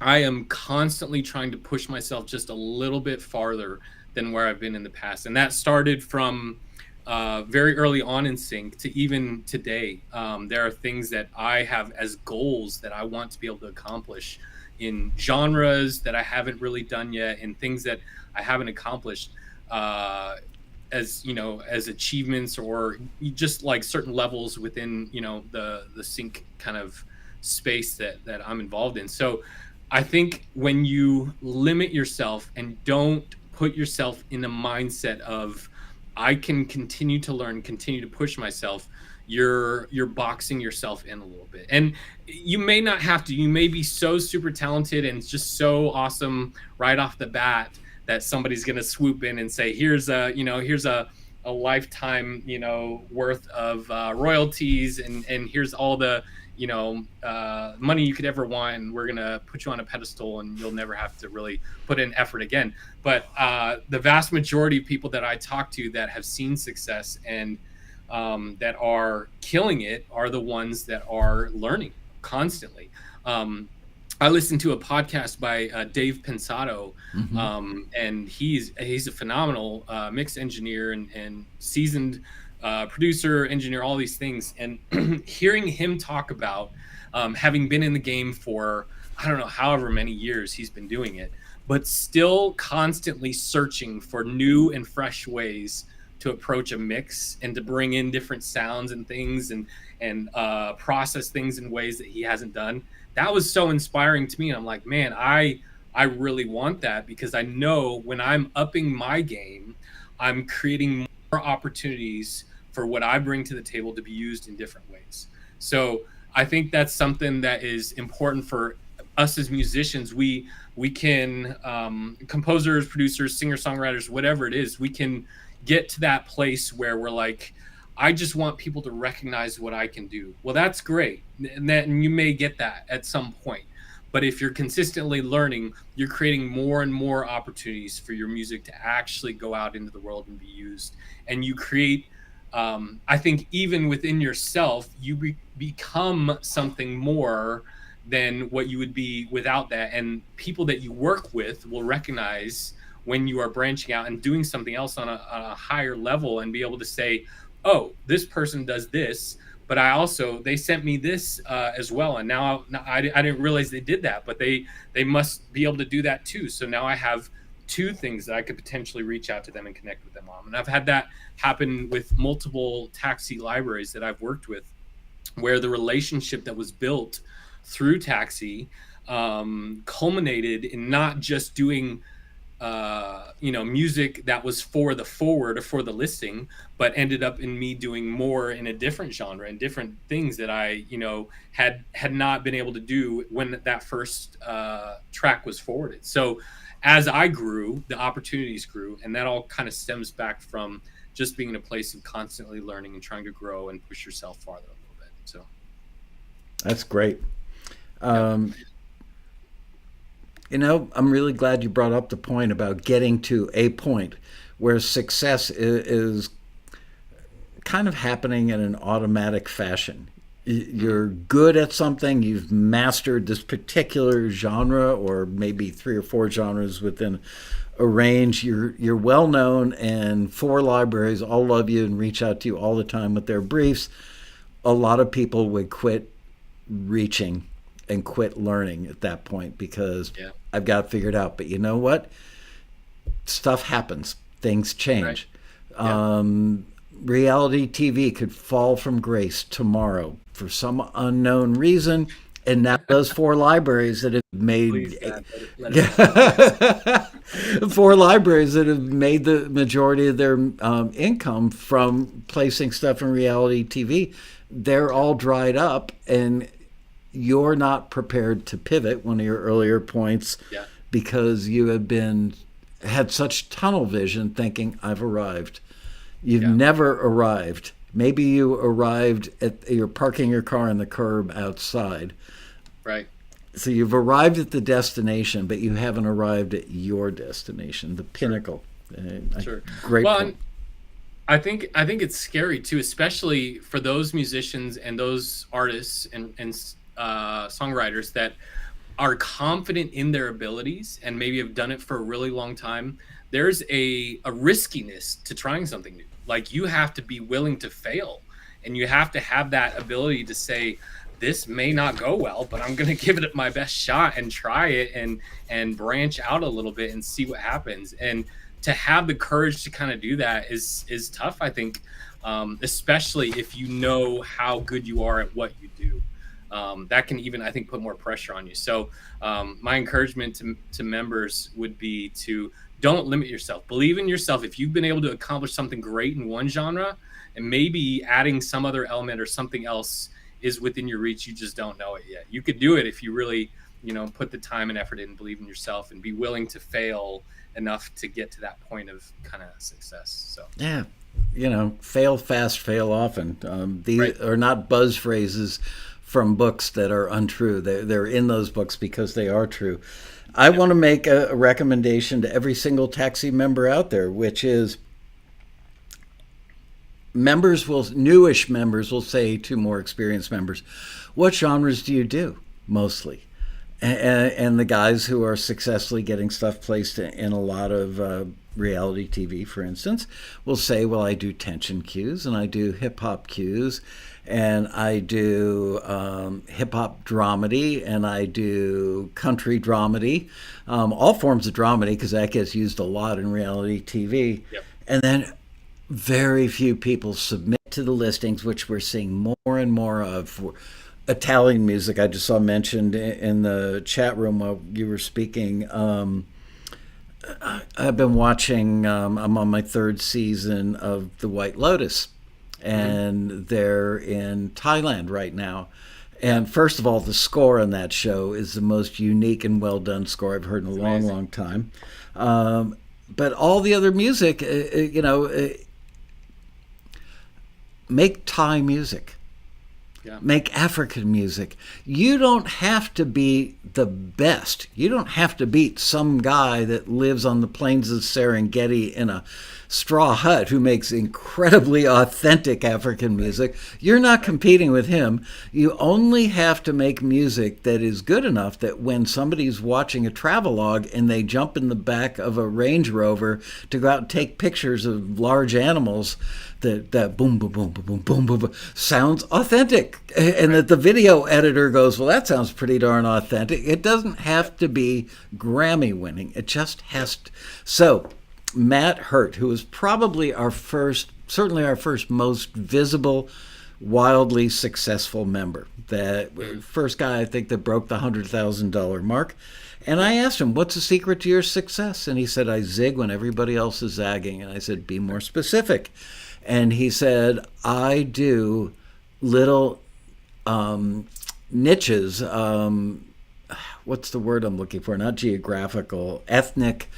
I am constantly trying to push myself just a little bit farther than where I've been in the past. And that started from very early on in sync to even today. There are things that I have as goals that I want to be able to accomplish in genres that I haven't really done yet, and things that I haven't accomplished as achievements, or just like certain levels within, the sync kind of space that I'm involved in. So I think when you limit yourself and don't put yourself in a mindset of I can continue to learn, continue to push myself, you're boxing yourself in a little bit. And you may not have to. You may be so super talented and just so awesome right off the bat that somebody's going to swoop in and say, here's a lifetime, worth of royalties, and here's all the, money you could ever want, and we're going to put you on a pedestal and you'll never have to really put in effort again. But the vast majority of people that I talk to that have seen success and that are killing it are the ones that are learning constantly. I listened to a podcast by Dave Pensato, and he's a phenomenal mix engineer and seasoned producer, engineer, all these things. And hearing him talk about having been in the game for, I don't know, however many years he's been doing it, but still constantly searching for new and fresh ways to approach a mix and to bring in different sounds and things and process things in ways that he hasn't done. That was so inspiring to me. And I'm like, man, I really want that, because I know when I'm upping my game, I'm creating more opportunities for what I bring to the table to be used in different ways. So I think that's something that is important for us as musicians. We can, composers, producers, singer-songwriters, whatever it is, we can get to that place where we're like, I just want people to recognize what I can do. Well, that's great. And you may get that at some point. But if you're consistently learning, you're creating more and more opportunities for your music to actually go out into the world and be used. And you create, I think, even within yourself, you become something more than what you would be without that. And people that you work with will recognize when you are branching out and doing something else on a higher level, and be able to say, oh, this person does this, but they sent me this as well. And now I didn't realize they did that, but they must be able to do that too. So now I have two things that I could potentially reach out to them and connect with them on. And I've had that happen with multiple Taxi libraries that I've worked with, where the relationship that was built through Taxi culminated in not just doing music that was for the forward or for the listing, but ended up in me doing more in a different genre and different things that I, had not been able to do when that first track was forwarded. So as I grew, the opportunities grew, and that all kind of stems back from just being in a place of constantly learning and trying to grow and push yourself farther a little bit. So that's great. I'm really glad you brought up the point about getting to a point where success is kind of happening in an automatic fashion. You're good at something, you've mastered this particular genre, or maybe 3 or 4 genres within a range. You're well known, and 4 libraries all love you and reach out to you all the time with their briefs. A lot of people would quit reaching and quit learning at that point because I've got it figured out. But you know what? Stuff happens. Things change. Right. Reality TV could fall from grace tomorrow for some unknown reason. And now those 4 libraries that have made 4 libraries that have made the majority of their income from placing stuff in reality TV, they're all dried up, and you're not prepared to pivot, one of your earlier points, because you have had such tunnel vision thinking, I've arrived. You've never arrived. Maybe you arrived you're parking your car on the curb outside. Right. So you've arrived at the destination, but you haven't arrived at your destination, the pinnacle. Sure. Great point. I think it's scary too, especially for those musicians and those artists and songwriters that are confident in their abilities and maybe have done it for a really long time. There's a riskiness to trying something new. Like, you have to be willing to fail, and you have to have that ability to say, this may not go well, but I'm going to give it my best shot and try it and branch out a little bit and see what happens. And to have the courage to kind of do that is tough, I think, especially if you know how good you are at what you do. That can even, I think, put more pressure on you. So my encouragement to members would be to don't limit yourself. Believe in yourself. If you've been able to accomplish something great in one genre, and maybe adding some other element or something else is within your reach, you just don't know it yet. You could do it if you really, put the time and effort in, believe in yourself, and be willing to fail enough to get to that point of kind of success. So Yeah. Fail fast, fail often. right. These are not buzz phrases from books that are untrue. They're in those books because they are true. I want to make a recommendation to every single taxi member out there, which is newish members will say to more experienced members, what genres do you do mostly? And the guys who are successfully getting stuff placed in a lot of reality TV, for instance, will say, well, I do tension cues and I do hip hop cues and I do hip hop dramedy and I do country dramedy, all forms of dramedy because that gets used a lot in reality TV. Yep. And then very few people submit to the listings, which we're seeing more and more of. Italian music, I just saw mentioned in the chat room while you were speaking. I've been watching, I'm on my third season of The White Lotus, and they're in Thailand right now. And first of all, the score on that show is the most unique and well done score I've heard in a long, long time. But all the other music, make Thai music. Yeah. Make African music. You don't have to be the best. You don't have to beat some guy that lives on the plains of Serengeti in a straw hut who makes incredibly authentic African music. You're not competing with him. You only have to make music that is good enough that when somebody's watching a travelogue and they jump in the back of a Range Rover to go out and take pictures of large animals, that boom, boom, boom, boom, boom, boom, boom sounds authentic. And that the video editor goes, well, that sounds pretty darn authentic. It doesn't have to be Grammy winning. It just has to. So Matt Hurt, who was probably certainly our first most visible, wildly successful member, that first guy I think that broke the $100,000 mark. And I asked him, what's the secret to your success? And he said, I zig when everybody else is zagging. And I said, be more specific. And he said, I do little niches. What's the word I'm looking for? Not geographical, ethnic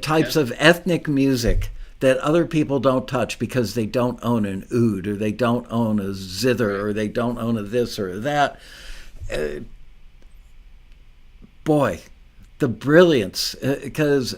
types of ethnic music that other people don't touch because they don't own an oud or they don't own a zither or they don't own a this or that. Boy, the brilliance, because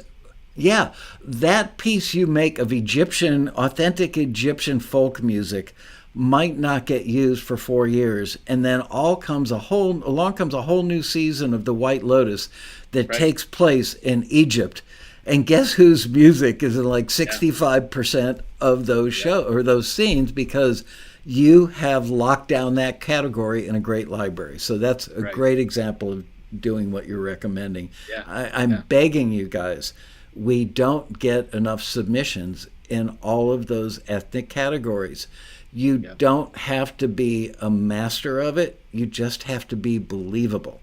that piece you make of authentic Egyptian folk music might not get used for 4 years, and then along comes a whole new season of The White Lotus that takes place in Egypt, and guess whose music is in like 65% of those shows or those scenes because you have locked down that category in a great library. So that's a great example of doing what you're recommending. I'm begging you guys, we don't get enough submissions in all of those ethnic categories. You don't have to be a master of it. You just have to be believable.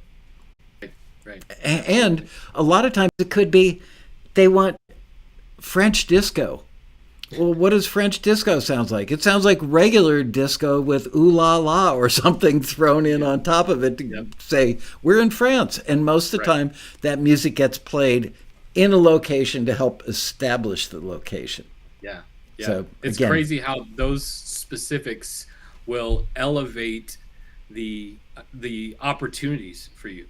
Right. And a lot of times it could be they want French disco. Well, what does French disco sound like? It sounds like regular disco with ooh la la or something thrown in on top of it to say, we're in France. And most of the time, that music gets played in a location to help establish the location. Yeah. So, it's again, crazy how those specifics will elevate the opportunities for you,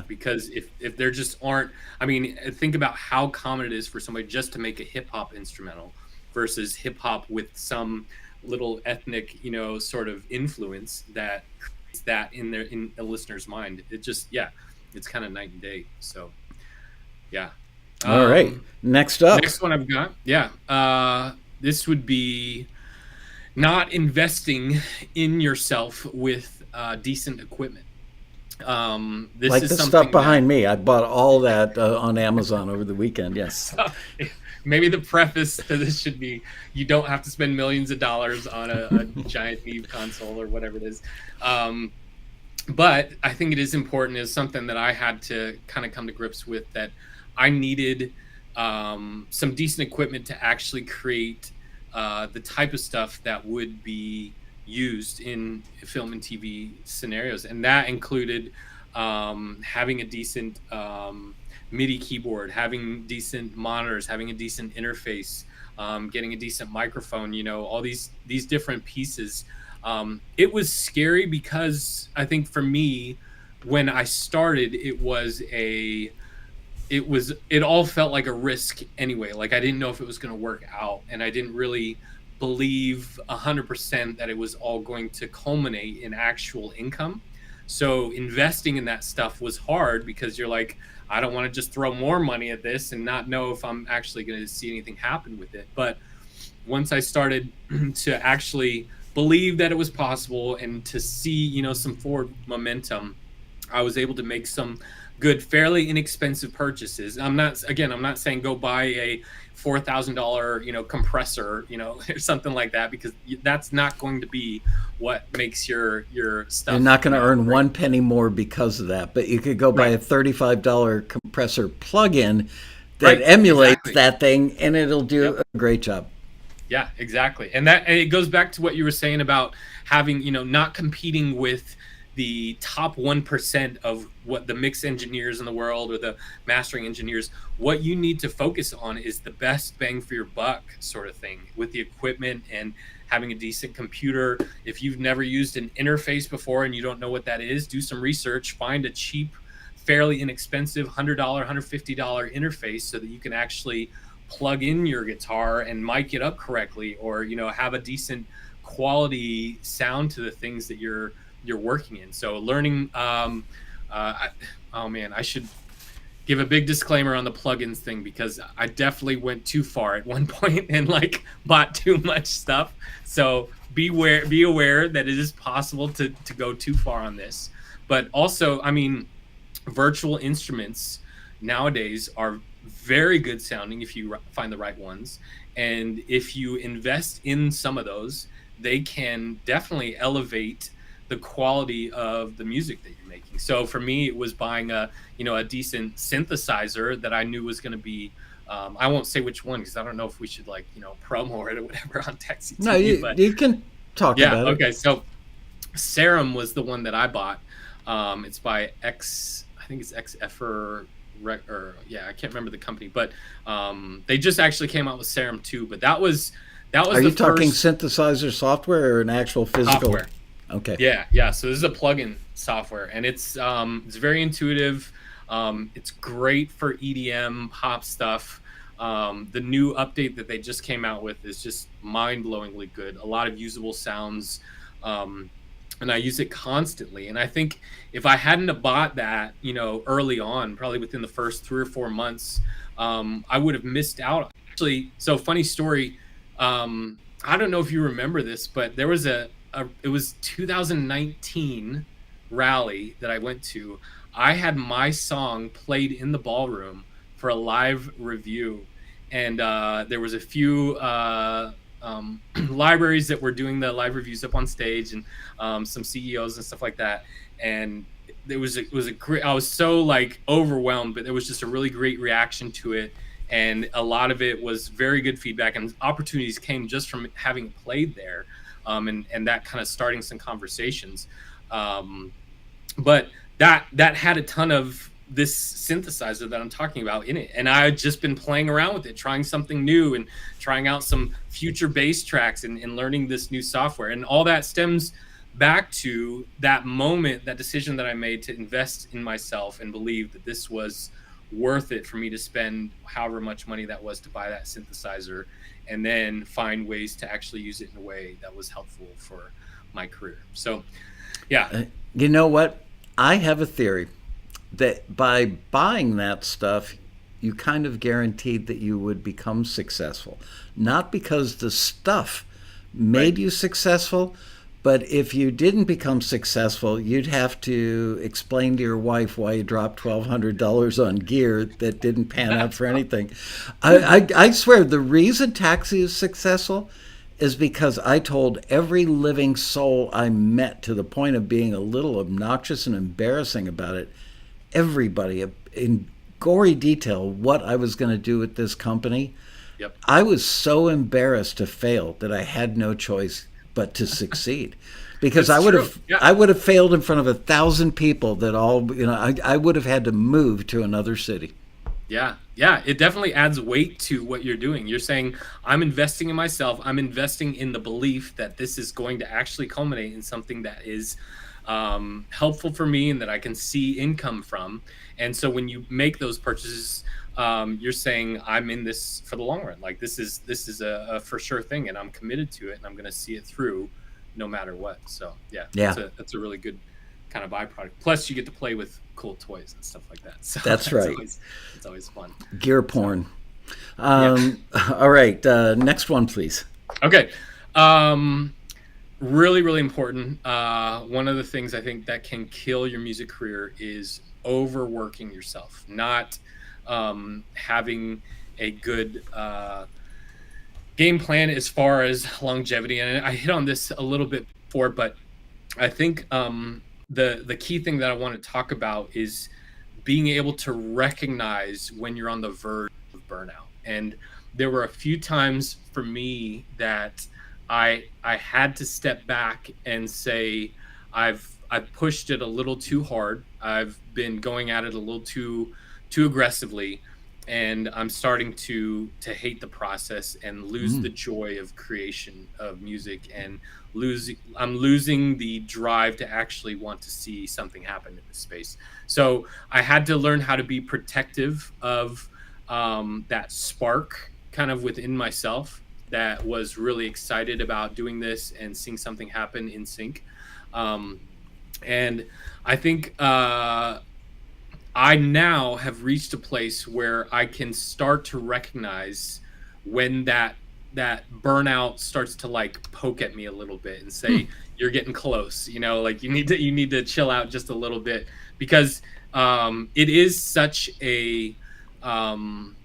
because if there just aren't, I mean, think about how common it is for somebody just to make a hip hop instrumental versus hip hop with some little ethnic, sort of influence that creates that in a listener's mind. It just, it's kind of night and day. So, All right. Next up. Next one I've got. This would be not investing in yourself with decent equipment. This like is the something stuff behind me. I bought all that on Amazon over the weekend. Yes. Maybe the preface to this should be, you don't have to spend millions of dollars on a giant Neve console or whatever it is. But I think it is important. Is something that I had to kind of come to grips with, that I needed some decent equipment to actually create the type of stuff that would be used in film and TV scenarios. And that included having a decent MIDI keyboard, having decent monitors, having a decent interface, getting a decent microphone, all these different pieces. It was scary because I think for me, when I started, it all felt like a risk anyway. Like I didn't know if it was going to work out, and I didn't really believe 100% that it was all going to culminate in actual income. So investing in that stuff was hard because you're like, I don't want to just throw more money at this and not know if I'm actually going to see anything happen with it. But once I started to actually believe that it was possible and to see, some forward momentum, I was able to make some good, fairly inexpensive purchases. I'm not saying go buy a $4,000, compressor, or something like that, because that's not going to be what makes your stuff. You're not going to earn one penny more because of that, but you could go buy Right. a $35 compressor plug-in that emulates that thing, and it'll do a great job. Yeah, exactly. And it goes back to what you were saying about having, not competing with the top 1% of what the mix engineers in the world or the mastering engineers. What you need to focus on is the best bang for your buck sort of thing with the equipment and having a decent computer. If you've never used an interface before and you don't know what that is, do some research, find a cheap, fairly inexpensive $100, $150 interface so that you can actually plug in your guitar and mic it up correctly, or have a decent quality sound to the things that you're working in. So learning, I should give a big disclaimer on the plugins thing, because I definitely went too far at one point and bought too much stuff. So be aware that it is possible to go too far on this. But also, virtual instruments nowadays are very good sounding if you find the right ones. And if you invest in some of those, they can definitely elevate the quality of the music that you're making. So for me, it was buying a decent synthesizer that I knew was going to be, I won't say which one, because I don't know if we should promo it or whatever on Taxi TV. No, you can talk about it. Okay. So Serum was the one that I bought. It's by I think it's XFR, I can't remember the company, but they just actually came out with Serum 2. But that was. Are you talking synthesizer software or an actual physical? Software. Okay. Yeah. So this is a plugin software, and it's very intuitive. It's great for EDM pop stuff. The new update that they just came out with is just mind-blowingly good. A lot of usable sounds, and I use it constantly. And I think if I hadn't have bought that, early on, probably within the first 3 or 4 months, I would have missed out. Actually, so funny story. I don't know if you remember this, but there was it was 2019 rally that I went to. I had my song played in the ballroom for a live review, and there was a few libraries that were doing the live reviews up on stage, and some CEOs and stuff like that. And it was a great. I was so overwhelmed, but there was just a really great reaction to it, and a lot of it was very good feedback, and opportunities came just from having played there. And that kind of starting some conversations. But that had a ton of this synthesizer that I'm talking about in it. And I had just been playing around with it, trying something new and trying out some future bass tracks and learning this new software. And all that stems back to that moment, that decision that I made to invest in myself and believe that this was worth it for me to spend however much money that was to buy that synthesizer, and then find ways to actually use it in a way that was helpful for my career. So, yeah. You know what? I have a theory that by buying that stuff, you kind of guaranteed that you would become successful. Not because the stuff made you successful, but if you didn't become successful, you'd have to explain to your wife why you dropped $1,200 on gear that didn't pan out for anything. I swear, the reason Taxi is successful is because I told every living soul I met, to the point of being a little obnoxious and embarrassing about it, everybody in gory detail, what I was going to do with this company. Yep. I was so embarrassed to fail that I had no choice but to succeed, because I would have failed in front of 1,000 people that all, I would have had to move to another city. Yeah. Yeah. It definitely adds weight to what you're doing. You're saying, I'm investing in myself. I'm investing in the belief that this is going to actually culminate in something that is helpful for me and that I can see income from. And so when you make those purchases, you're saying, I'm in this for the long run. Like this is a for sure thing, and I'm committed to it, and I'm going to see it through no matter what. So yeah, Yeah, that's a really good kind of byproduct. Plus, you get to play with cool toys and stuff like that. So that's that's right. always it's always fun. Gear So porn. yeah. All right, next one, please. Okay. Um, really, really important. One of the things I think that can kill your music career is overworking yourself, not having a good game plan as far as longevity. And I hit on this a little bit before, but I think the key thing that I want to talk about is being able to recognize when you're on the verge of burnout. And there were a few times for me that I had to step back and say, I've pushed it a little too hard. I've been going at it a little too aggressively, and I'm starting to hate the process and lose the joy of creation of music, and I'm losing the drive to actually want to see something happen in this space. So I had to learn how to be protective of that spark kind of within myself that was really excited about doing this and seeing something happen in sync. Um, and I think I now have reached a place where I can start to recognize when that burnout starts to like poke at me a little bit and say, you're getting close, like you need to chill out just a little bit, because it is such um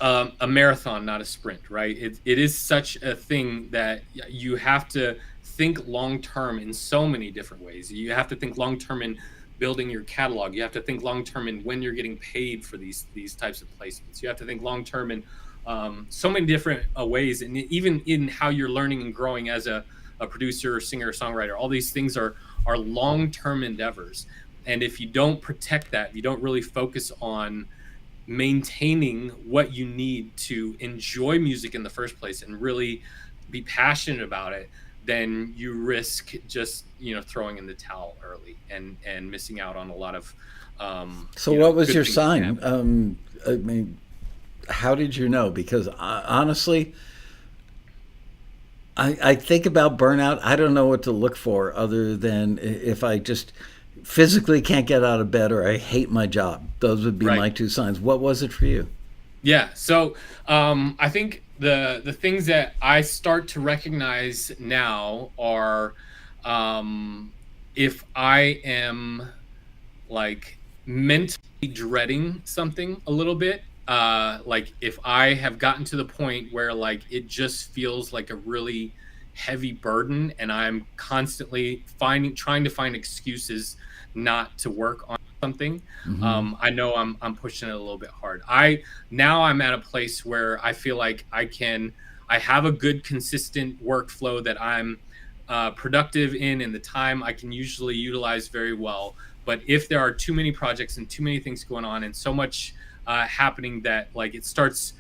a marathon, not a sprint, right? It is such a thing that you have to think long term in so many different ways. You have to think long term in building your catalog. You have to think long term in when you're getting paid for these types of placements. You have to think long term in so many different ways, and even in how you're learning and growing as a producer, singer, songwriter. All these things are long term endeavors, and if you don't protect that, you don't really focus on maintaining what you need to enjoy music in the first place and really be passionate about it, then you risk just throwing in the towel early and missing out on a lot of So, what was good your things that can sign? happen. I mean, how did you know? Because honestly, I think about burnout. I don't know what to look for other than if I just physically can't get out of bed or I hate my job. Those would be Right. my two signs. What was it for you? Yeah. So I think the things that I start to recognize now are if I am like mentally dreading something a little bit, like if I have gotten to the point where like it just feels like a really heavy burden and I'm constantly trying to find excuses not to work on something, I know I'm pushing it a little bit hard. I'm at a place where I feel like I have a good consistent workflow that I'm productive in, and the time I can usually utilize very well. But if there are too many projects and too many things going on and so much happening that like it starts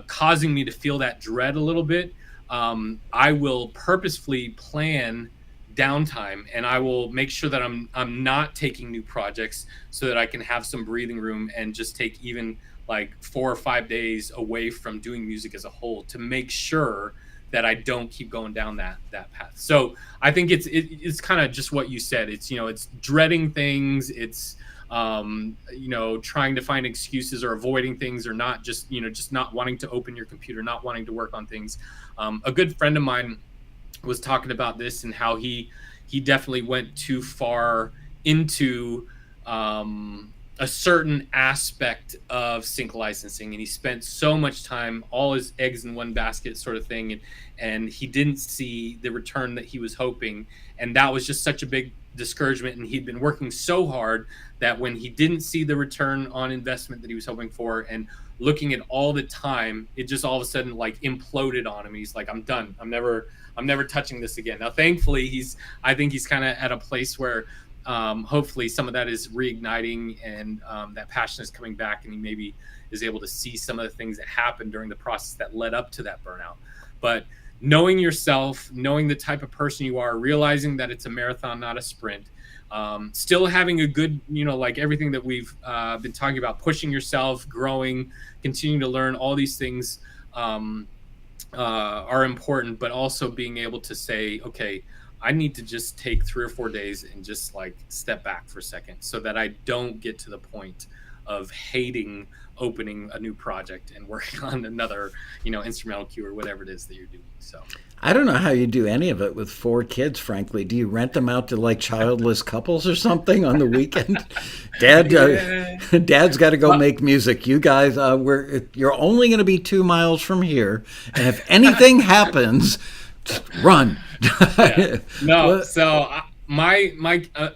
causing me to feel that dread a little bit, I will purposefully plan downtime, and I will make sure that I'm not taking new projects so that I can have some breathing room and just take even like 4 or 5 days away from doing music as a whole to make sure that I don't keep going down that path. So I think it's kind of just what you said. It's dreading things. It's trying to find excuses or avoiding things, or not just not wanting to open your computer, not wanting to work on things. A good friend of mine was talking about this and how he definitely went too far into a certain aspect of sync licensing, and he spent so much time, all his eggs in one basket sort of thing, and he didn't see the return that he was hoping, and that was just such a big discouragement. And he'd been working so hard that when he didn't see the return on investment that he was hoping for, and looking at all the time, it just all of a sudden like imploded on him. He's like, I'm done. I'm never touching this again. Now, thankfully, I think he's kind of at a place where hopefully some of that is reigniting, and that passion is coming back, and he maybe is able to see some of the things that happened during the process that led up to that burnout. But knowing yourself, knowing the type of person you are, realizing that it's a marathon, not a sprint, still having a good, like everything that we've been talking about, pushing yourself, growing, continuing to learn, all these things are important, but also being able to say, okay, I need to just take 3 or 4 days and just like step back for a second, so that I don't get to the point of hating opening a new project and working on another, instrumental cue or whatever it is that you're doing. So I don't know how you do any of it with 4 kids, frankly. Do you rent them out to like childless couples or something on the weekend? Dad's got to go make music. You guys, you're only going to be 2 miles from here, and if anything happens, run. Yeah. No, so my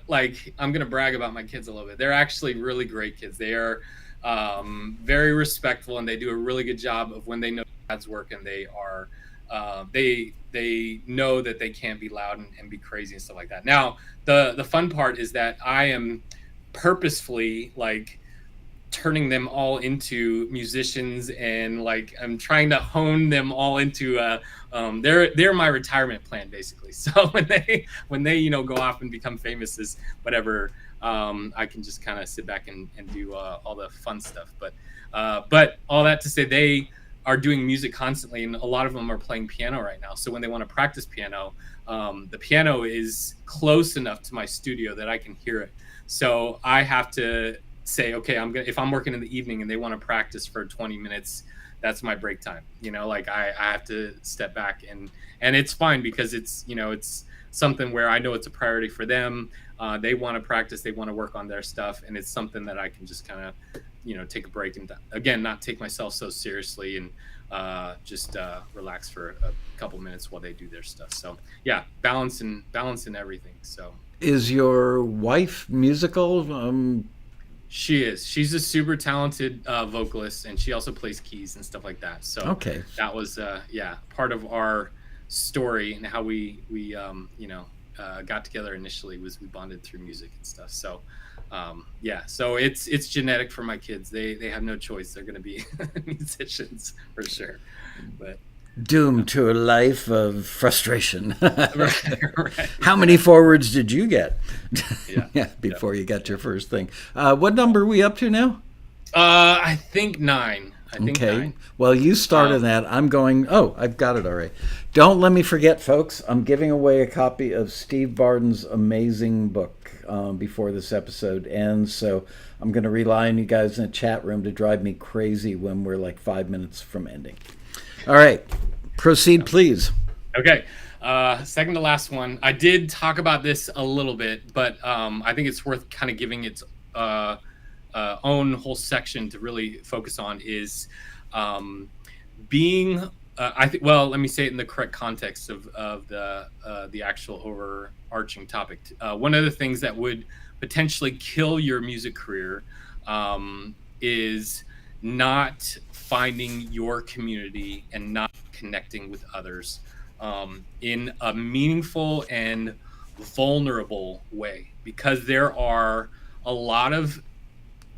like, I'm gonna brag about my kids a little bit. They're actually really great kids. They are very respectful, and they do a really good job of when they know dad's work, and they are they know that they can't be loud and be crazy and stuff like that. Now the fun part is that I am purposefully like turning them all into musicians, and like I'm trying to hone them all into they're my retirement plan, basically. So when they go off and become famous as whatever, I can just kind of sit back and do all the fun stuff. But all that to say, they are doing music constantly, and a lot of them are playing piano right now. So when they want to practice piano, the piano is close enough to my studio that I can hear it. So I have to say, okay, if I'm working in the evening and they want to practice for 20 minutes, that's my break time. Like I have to step back, and it's fine, because it's something where I know it's a priority for them. They want to practice, they want to work on their stuff, and it's something that I can just kind of take a break and, again, not take myself so seriously, and just relax for a couple minutes while they do their stuff. So yeah, balance and everything. So is your wife musical? She's a super talented vocalist, and she also plays keys and stuff like that. So okay, that was part of our story, and how we got together initially was we bonded through music and stuff. So so it's genetic for my kids. They have no choice. They're going to be musicians for sure. But doomed to a life of frustration. right. How many forwards did you get? Yeah, before you got your first thing. What number are we up to now? I think 9. Okay. 9. Well, you started that. I'm going. Oh, I've got it already. Don't let me forget, folks. I'm giving away a copy of Steve Barden's amazing book before this episode ends. So I'm going to rely on you guys in the chat room to drive me crazy when we're like 5 minutes from ending. All right, proceed, please. Okay, second to last one. I did talk about this a little bit, but I think it's worth kind of giving its own whole section to really focus on, is being. I think. Well, let me say it in the correct context of the actual overarching topic. One of the things that would potentially kill your music career is not finding your community and not connecting with others in a meaningful and vulnerable way, because there are a lot of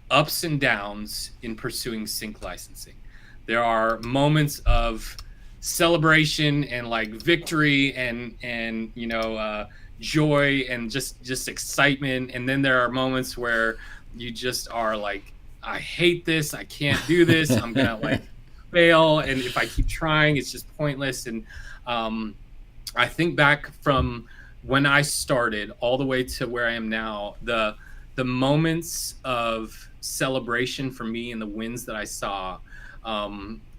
ups and downs in pursuing sync licensing. There are moments of celebration and like victory and joy and just excitement, and then there are moments where you just are like, I hate this, I can't do this, I'm gonna like fail, and if I keep trying, it's just pointless. And I think back from when I started all the way to where I am now, the moments of celebration for me and the wins that I saw,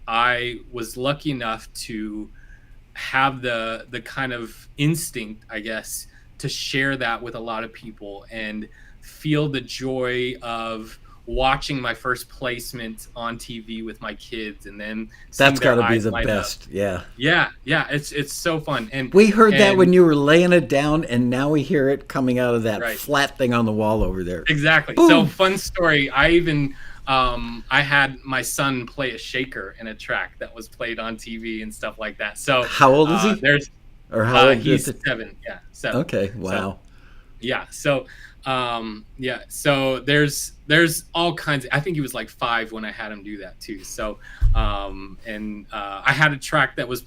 I was lucky enough to have the kind of instinct, I guess, to share that with a lot of people and feel the joy of watching my first placement on TV with my kids, and then that's got to be the best. Up. Yeah, it's so fun. And we heard that when you were laying it down, and now we hear it coming out of that flat thing on the wall over there. Exactly. Boom. So fun story. I even I had my son play a shaker in a track that was played on TV and stuff like that. So how old is he? He's 7. Yeah, 7. Okay. Wow. So, yeah. So Yeah, so there's all kinds I think he was like 5 when I had him do that too. So and I had a track that was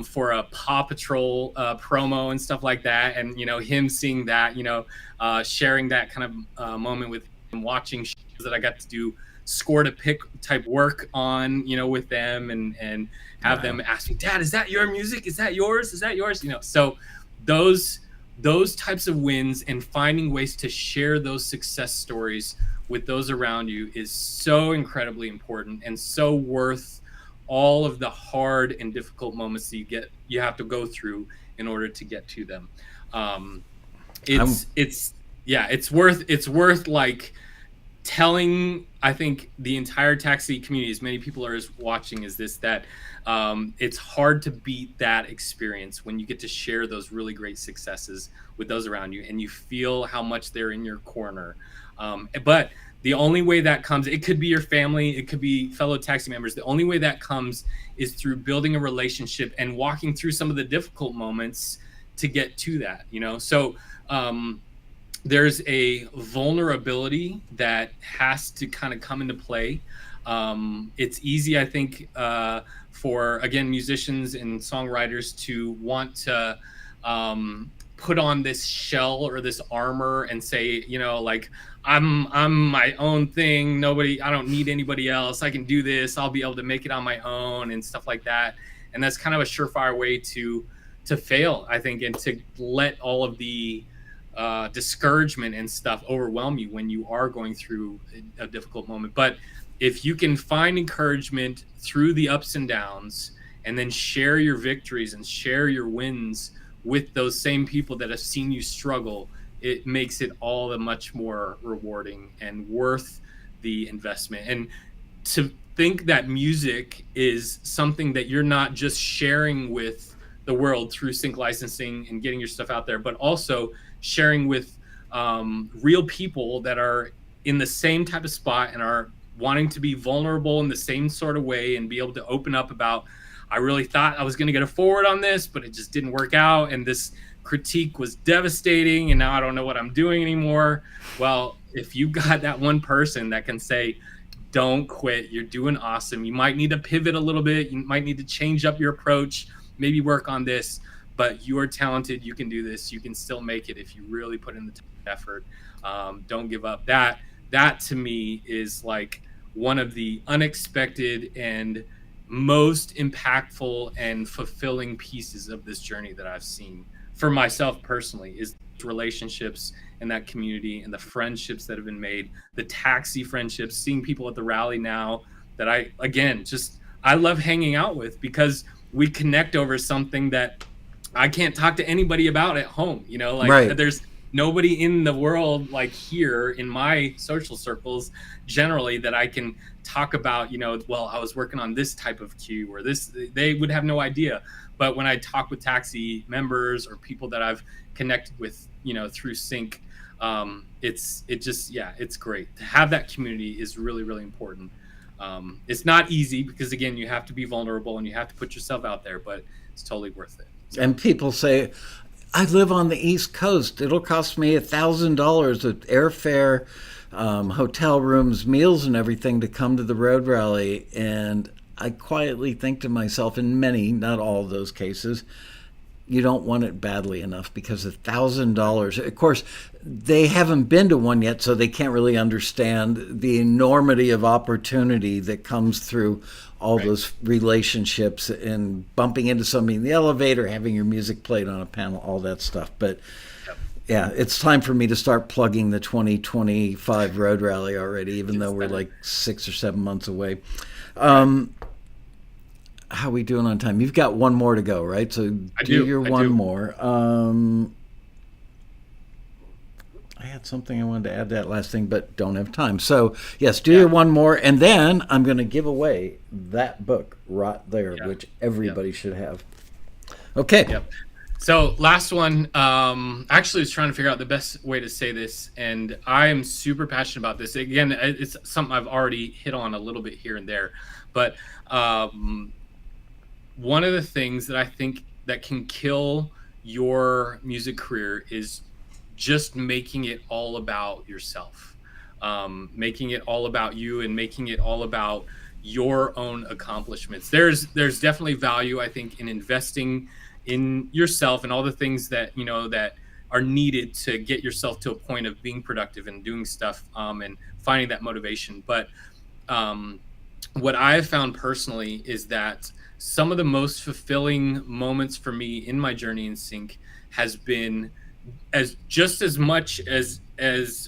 for a Paw Patrol promo and stuff like that, and him seeing that, sharing that kind of moment with him, watching shows that I got to do score to pick type work on, with them, and have Wow. them ask me, Dad, is that your music? Is that yours? Is that yours? So those types of wins and finding ways to share those success stories with those around you is so incredibly important and so worth all of the hard and difficult moments that you have to go through in order to get to them. um I'm it's yeah, it's worth like telling, I think, the entire taxi community, as many people are as watching, is this, that it's hard to beat that experience when you get to share those really great successes with those around you and you feel how much they're in your corner. But the only way that comes, it could be your family, it could be fellow taxi members, the only way that comes is through building a relationship and walking through some of the difficult moments to get to that. So there's a vulnerability that has to kind of come into play. It's easy, I think, for, again, musicians and songwriters to want to put on this shell or this armor and say, like, I'm my own thing. I don't need anybody else. I can do this. I'll be able to make it on my own and stuff like that. And that's kind of a surefire way to fail, I think, and to let all of the discouragement and stuff overwhelm you when you are going through a difficult moment. But if you can find encouragement through the ups and downs and then share your victories and share your wins with those same people that have seen you struggle, it makes it all the much more rewarding and worth the investment. And to think that music is something that you're not just sharing with the world through sync licensing and getting your stuff out there, but also sharing with real people that are in the same type of spot and are wanting to be vulnerable in the same sort of way and be able to open up about, I really thought I was going to get a forward on this, but it just didn't work out. And this critique was devastating. And now I don't know what I'm doing anymore. Well, if you got that one person that can say, don't quit, you're doing awesome. You might need to pivot a little bit. You might need to change up your approach, maybe work on this, but you are talented. You can do this. You can still make it if you really put in the effort. Don't give up. That to me is like one of the unexpected and most impactful and fulfilling pieces of this journey that I've seen for myself personally, is relationships and that community and the friendships that have been made, the taxi friendships, seeing people at the rally now that I love hanging out with, because we connect over something that I can't talk to anybody about at home. Right. There's nobody in the world, like here in my social circles generally, that I can talk about, well, I was working on this type of cue or this. They would have no idea. But when I talk with taxi members or people that I've connected with, through sync, it's great to have. That community is really, really important. It's not easy because, again, you have to be vulnerable and you have to put yourself out there, but it's totally worth it. So. And people say, I live on the East Coast. It'll cost me $1,000 of airfare, hotel rooms, meals, and everything to come to the road rally. And I quietly think to myself, in many, not all of those cases, you don't want it badly enough, because $1,000, of course, they haven't been to one yet, so they can't really understand the enormity of opportunity that comes through all Right. those relationships and bumping into somebody in the elevator, having your music played on a panel, all that stuff. But Yep. yeah, it's time for me to start plugging the 2025 Road Rally already, even though we're like 6 or 7 months away. How are we doing on time? You've got one more to go, right? So do your one more. I had something I wanted to add to that last thing, but don't have time. So yes, do your one more, and then I'm going to give away that book right there, which everybody should have. Okay. Yep. So last one, actually was trying to figure out the best way to say this, and I am super passionate about this. Again, it's something I've already hit on a little bit here and there, but one of the things that I think that can kill your music career is just making it all about yourself, making it all about you, and making it all about your own accomplishments. There's definitely value, I think, in investing in yourself and all the things that that are needed to get yourself to a point of being productive and doing stuff, and finding that motivation. But um, what I have found personally is that some of the most fulfilling moments for me in my journey in sync has been as just as much as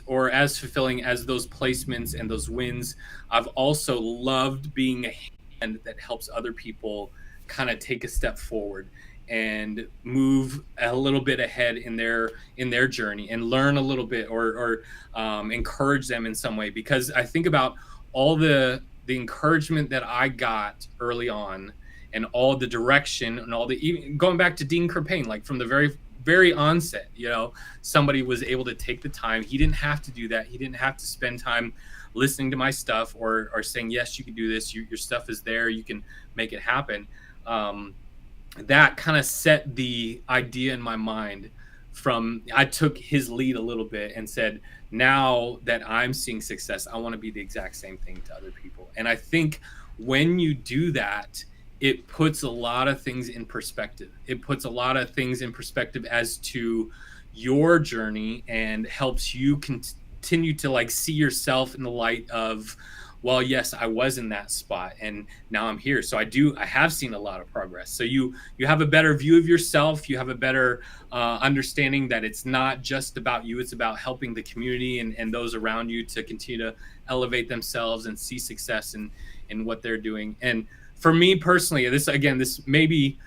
or as fulfilling as those placements and those wins. I've also loved being a hand that helps other people kind of take a step forward and move a little bit ahead in their journey, and learn a little bit, or encourage them in some way. Because I think about all the encouragement that I got early on, and all the direction, and all the, even going back to Dean Kerpane, like from the very onset, somebody was able to take the time. He didn't have to do that. He didn't have to spend time listening to my stuff, or saying, yes, you can do this. Your stuff is there. You can make it happen. That kind of set the idea in my mind. I took his lead a little bit and said, now that I'm seeing success, I want to be the exact same thing to other people. And I think when you do that, it puts a lot of things in perspective. It puts a lot of things in perspective as to your journey, and helps you continue to like see yourself in the light of, well, yes, I was in that spot and now I'm here. So I have seen a lot of progress. So you have a better view of yourself. You have a better understanding that it's not just about you. It's about helping the community and those around you to continue to elevate themselves and see success in what they're doing. And for me personally, this maybe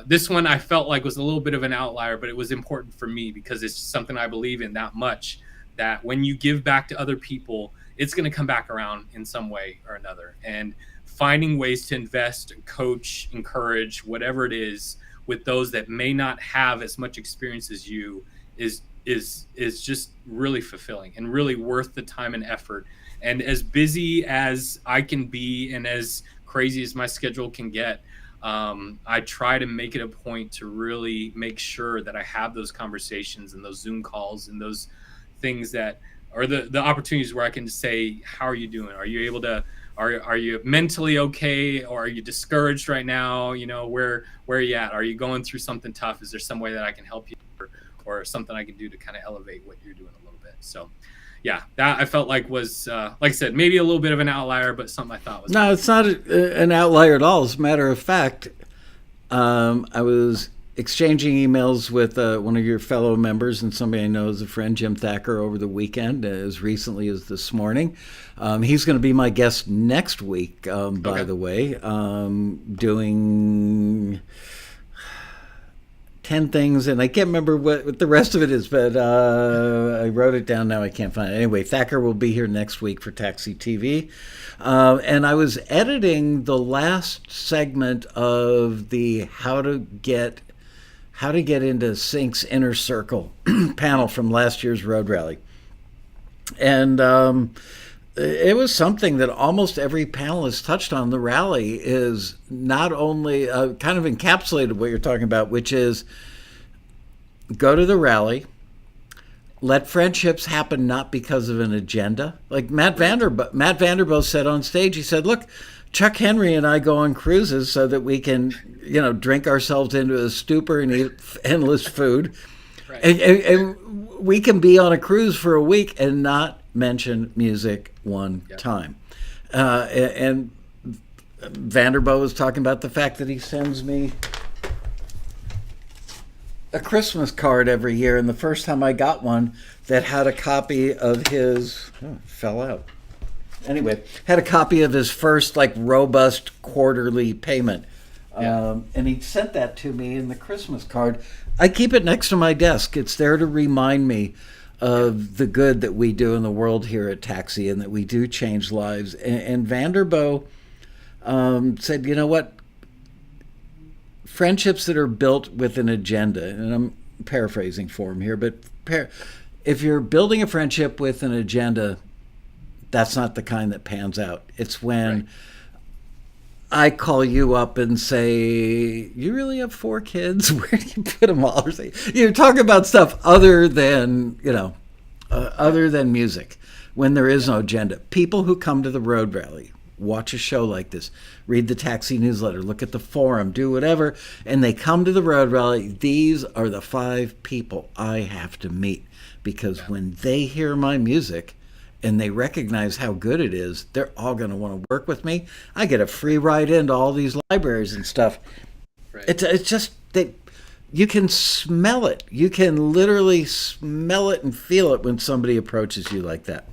this one I felt like was a little bit of an outlier, but it was important for me because it's something I believe in that much, that when you give back to other people, it's going to come back around in some way or another. And finding ways to invest, coach, encourage, whatever it is, with those that may not have as much experience as you is just really fulfilling and really worth the time and effort. And as busy as I can be and as crazy as my schedule can get, I try to make it a point to really make sure that I have those conversations and those Zoom calls and those things that are the opportunities where I can just say, how are you doing? Are you able to, are you mentally okay? Or are you discouraged right now? Where are you at? Are you going through something tough? Is there some way that I can help you, or something I can do to kind of elevate what you're doing a little bit? So yeah, that I felt like was, like I said, maybe a little bit of an outlier, but something I thought was. No, it's not an outlier at all. As a matter of fact, I was exchanging emails with one of your fellow members and somebody I know as a friend, Jim Thacker, over the weekend, as recently as this morning. He's going to be my guest next week, by the way, doing 10 things, and I can't remember what the rest of it is, but I wrote it down now. I can't find it. Anyway, Thacker will be here next week for Taxi TV. And I was editing the last segment of the How to Get into Sync's Inner Circle panel from last year's Road Rally. And it was something that almost every panelist touched on. The rally is not only kind of encapsulated what you're talking about, which is go to the rally, let friendships happen not because of an agenda. Like Matt Vanderbilt said on stage, he said, look, Chuck Henry and I go on cruises so that we can, drink ourselves into a stupor and eat endless food. Right. And we can be on a cruise for a week and not mention music one time. And Vanderbilt was talking about the fact that he sends me a Christmas card every year. And the first time I got one that had a copy of his, fell out. Anyway, had a copy of his first robust quarterly payment. And he sent that to me in the Christmas card. I keep it next to my desk. It's there to remind me of the good that we do in the world here at Taxi and that we do change lives. And Vanderbilt said, you know what? Friendships that are built with an agenda, and I'm paraphrasing for him here, but if you're building a friendship with an agenda, that's not the kind that pans out. It's when I call you up and say, "You really have 4 kids? Where do you put them all?" Or say, talk about stuff other than other than music. When there is no agenda, people who come to the Road Rally, watch a show like this, read the taxi newsletter, look at the forum, do whatever, and they come to the Road Rally. These are the 5 people I have to meet, because when they hear my music and they recognize how good it is, they're all going to want to work with me. I get a free ride into all these libraries and stuff. Right. It's just that you can smell it. You can literally smell it and feel it when somebody approaches you like that.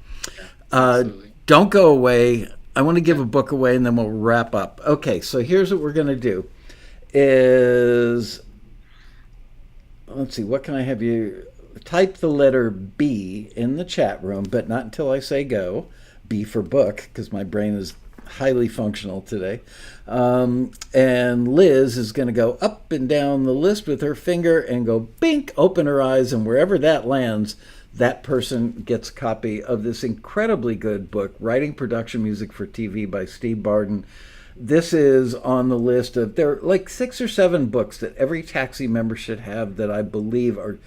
Don't go away. I want to give a book away and then we'll wrap up. Okay, so here's what we're going to do is, let's see, what can I have you type? The letter B in the chat room, but not until I say go. B for book, because my brain is highly functional today. And Liz is going to go up and down the list with her finger and go bink, open her eyes, and wherever that lands, that person gets a copy of this incredibly good book, Writing Production Music for TV by Steve Barden. This is on the list of, there are like 6 or 7 books that every taxi member should have that I believe are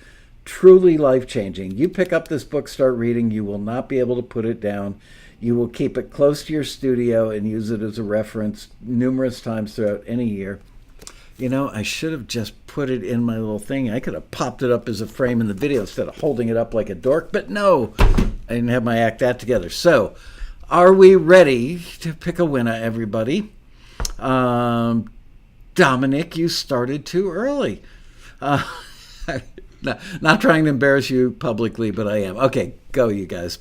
truly life-changing. You pick up this book, start reading, you will not be able to put it down. You will keep it close to your studio and use it as a reference numerous times throughout any year. I should have just put it in my little thing. I could have popped it up as a frame in the video instead of holding it up like a dork, but no, I didn't have my act that together. So, are we ready to pick a winner, everybody? Dominic, you started too early. Not trying to embarrass you publicly, but I am. Okay, go, you guys.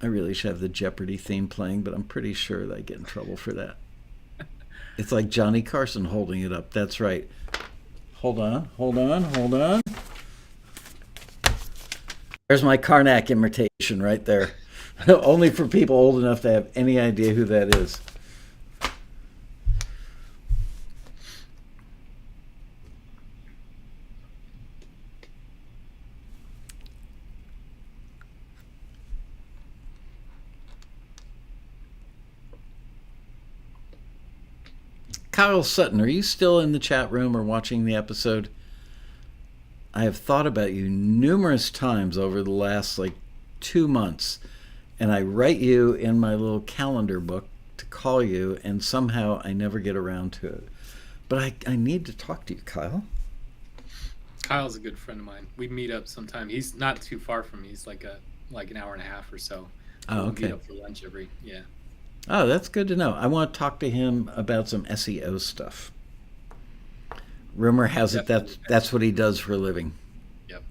I really should have the Jeopardy theme playing, but I'm pretty sure that I get in trouble for that. It's like Johnny Carson holding it up. That's right. Hold on. There's my Karnak imitation right there. Only for people old enough to have any idea who that is. Kyle Sutton, are you still in the chat room or watching the episode? I have thought about you numerous times over the last 2 months, and I write you in my little calendar book to call you, and somehow I never get around to it. But I need to talk to you, Kyle. Kyle's a good friend of mine. We meet up sometime. He's not too far from me. He's like an hour and a half or so. Oh, okay. We meet up for lunch yeah. Oh, that's good to know. I want to talk to him about some SEO stuff. Rumor has it that's what he does for a living. Yep.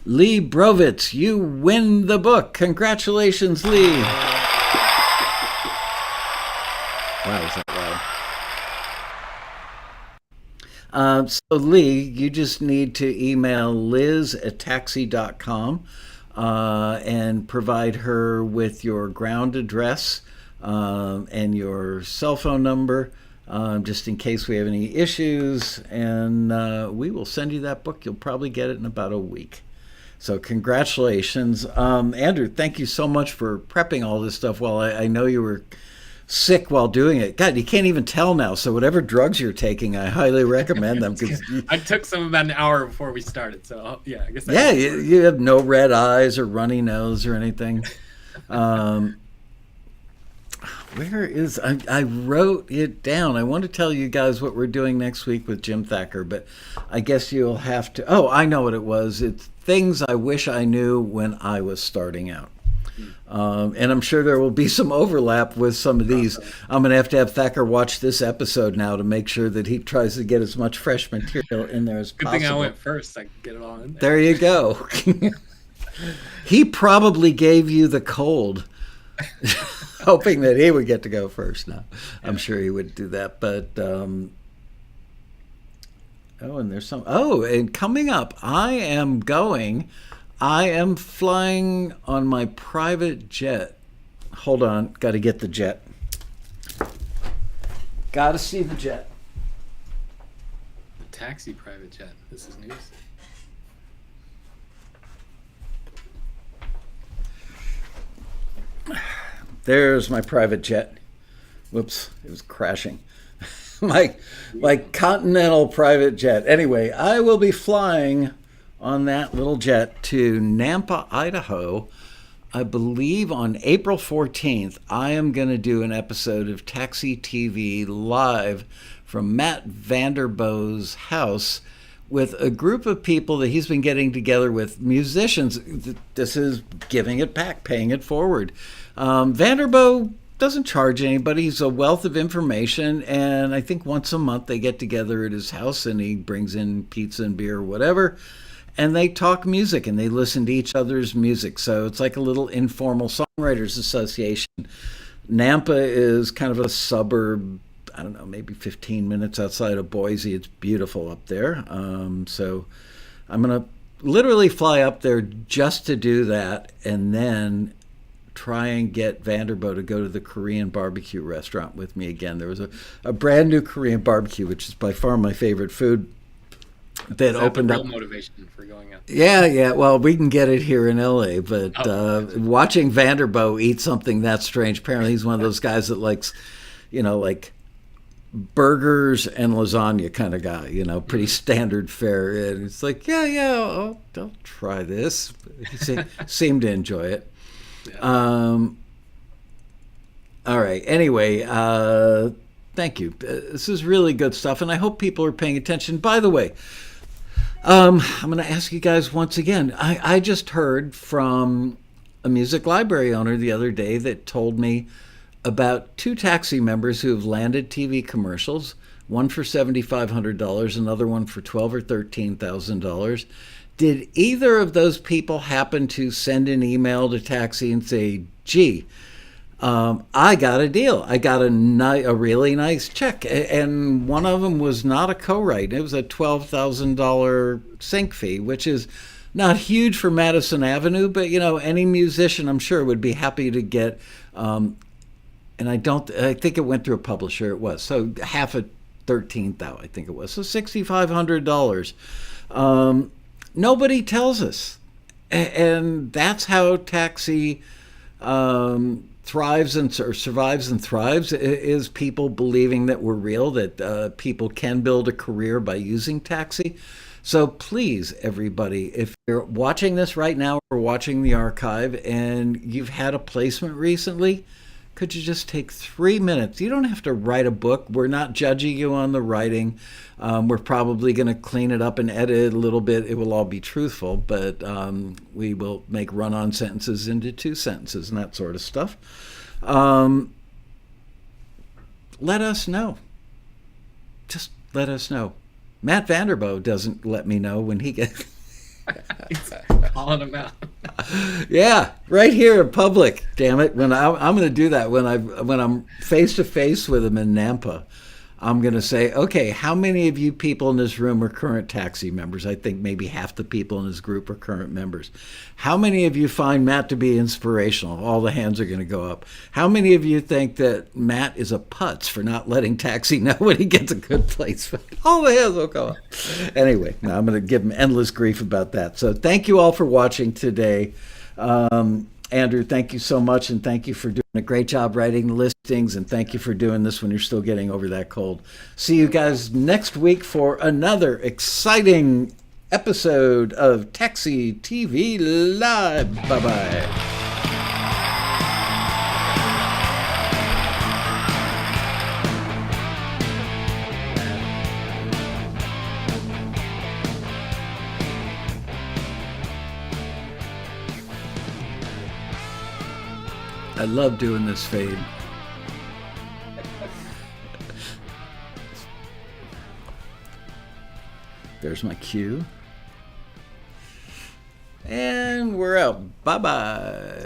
Lee Brovitz, you win the book. Congratulations, Lee. Wow, is that loud? So Lee, you just need to email liz@taxi.com and provide her with your ground address and your cell phone number, just in case we have any issues, and we will send you that book. You'll probably get it in about a week. So congratulations. Andrew, thank you so much for prepping all this stuff while I know you were sick while doing it. God, you can't even tell now. So whatever drugs you're taking, I highly recommend them. I took some about an hour before we started. So yeah, I guess. You have no red eyes or runny nose or anything. Where is I wrote it down. I want to tell you guys what we're doing next week with Jim Thacker, but I guess you'll have to. Oh, I know what it was. It's things I wish I knew when I was starting out. And I'm sure there will be some overlap with some of these. I'm going to have Thacker watch this episode now to make sure that he tries to get as much fresh material in there as possible. Good thing I went first. I can get it all in there. There you go. He probably gave you the cold, hoping that he would get to go first. No, I'm sure he would do that. But, and there's some. Oh, and coming up, I am flying on my private jet. Hold on, got to get the jet. Got to see the jet. taxi private jet. This is news. There's my private jet. Whoops, it was crashing. my Continental private jet. Anyway, I will be flying on that little jet to Nampa, Idaho. I believe on April 14th, I am going to do an episode of Taxi TV live from Matt Vanderbo's house with a group of people that he's been getting together with, musicians. This is giving it back, paying it forward. Vanderbo doesn't charge anybody. He's a wealth of information, and I think once a month they get together at his house and he brings in pizza and beer or whatever, and they talk music and they listen to each other's music. So it's like a little informal songwriters association. Nampa is kind of a suburb, I don't know, maybe 15 minutes outside of Boise. It's beautiful up there. So I'm going to literally fly up there just to do that, and then try and get Vanderbo to go to the Korean barbecue restaurant with me again. There was a brand new Korean barbecue, which is by far my favorite food, that opened up. Motivation for going out. Yeah. Well, we can get it here in LA, but watching Vanderbo eat something that strange, apparently he's one of those guys that likes, like burgers and lasagna kind of guy, pretty standard fare. And it's like, I'll try this. He seemed to enjoy it. Yeah. All right. Anyway, thank you. This is really good stuff, and I hope people are paying attention. By the way, I'm going to ask you guys once again. I just heard from a music library owner the other day that told me about 2 taxi members who have landed TV commercials, one for $7,500, another one for $12,000 or $13,000. Did either of those people happen to send an email to Taxi and say, gee, I got a deal. I got a really nice check. And one of them was not a co-write. It was a $12,000 sync fee, which is not huge for Madison Avenue, but, any musician, I'm sure, would be happy to get, and I think it went through a publisher. It was. So half of $13,000, I think it was. So $6,500. Nobody tells us. And that's how Taxi thrives or survives and thrives, is people believing that we're real, that people can build a career by using Taxi. So please, everybody, if you're watching this right now or watching the archive and you've had a placement recently, could you just take 3 minutes? You don't have to write a book. We're not judging you on the writing. We're probably going to clean it up and edit it a little bit. It will all be truthful, but we will make run-on sentences into 2 sentences and that sort of stuff. Let us know. Just let us know. Matt Vanderbo doesn't let me know when he gets... Calling him out. Yeah, right here in public. Damn it! I'm going to do that when I'm face to face with him in Nampa. I'm going to say, okay, how many of you people in this room are current Taxi members? I think maybe half the people in this group are current members. How many of you find Matt to be inspirational? All the hands are going to go up. How many of you think that Matt is a putz for not letting Taxi know when he gets a good placement? All the hands will go up. Anyway, now I'm going to give him endless grief about that. So thank you all for watching today. Andrew, thank you so much, and thank you for doing a great job writing the listings, and thank you for doing this when you're still getting over that cold. See you guys next week for another exciting episode of Taxi TV Live. Bye-bye. I love doing this fade. There's my cue. And we're out. Bye-bye.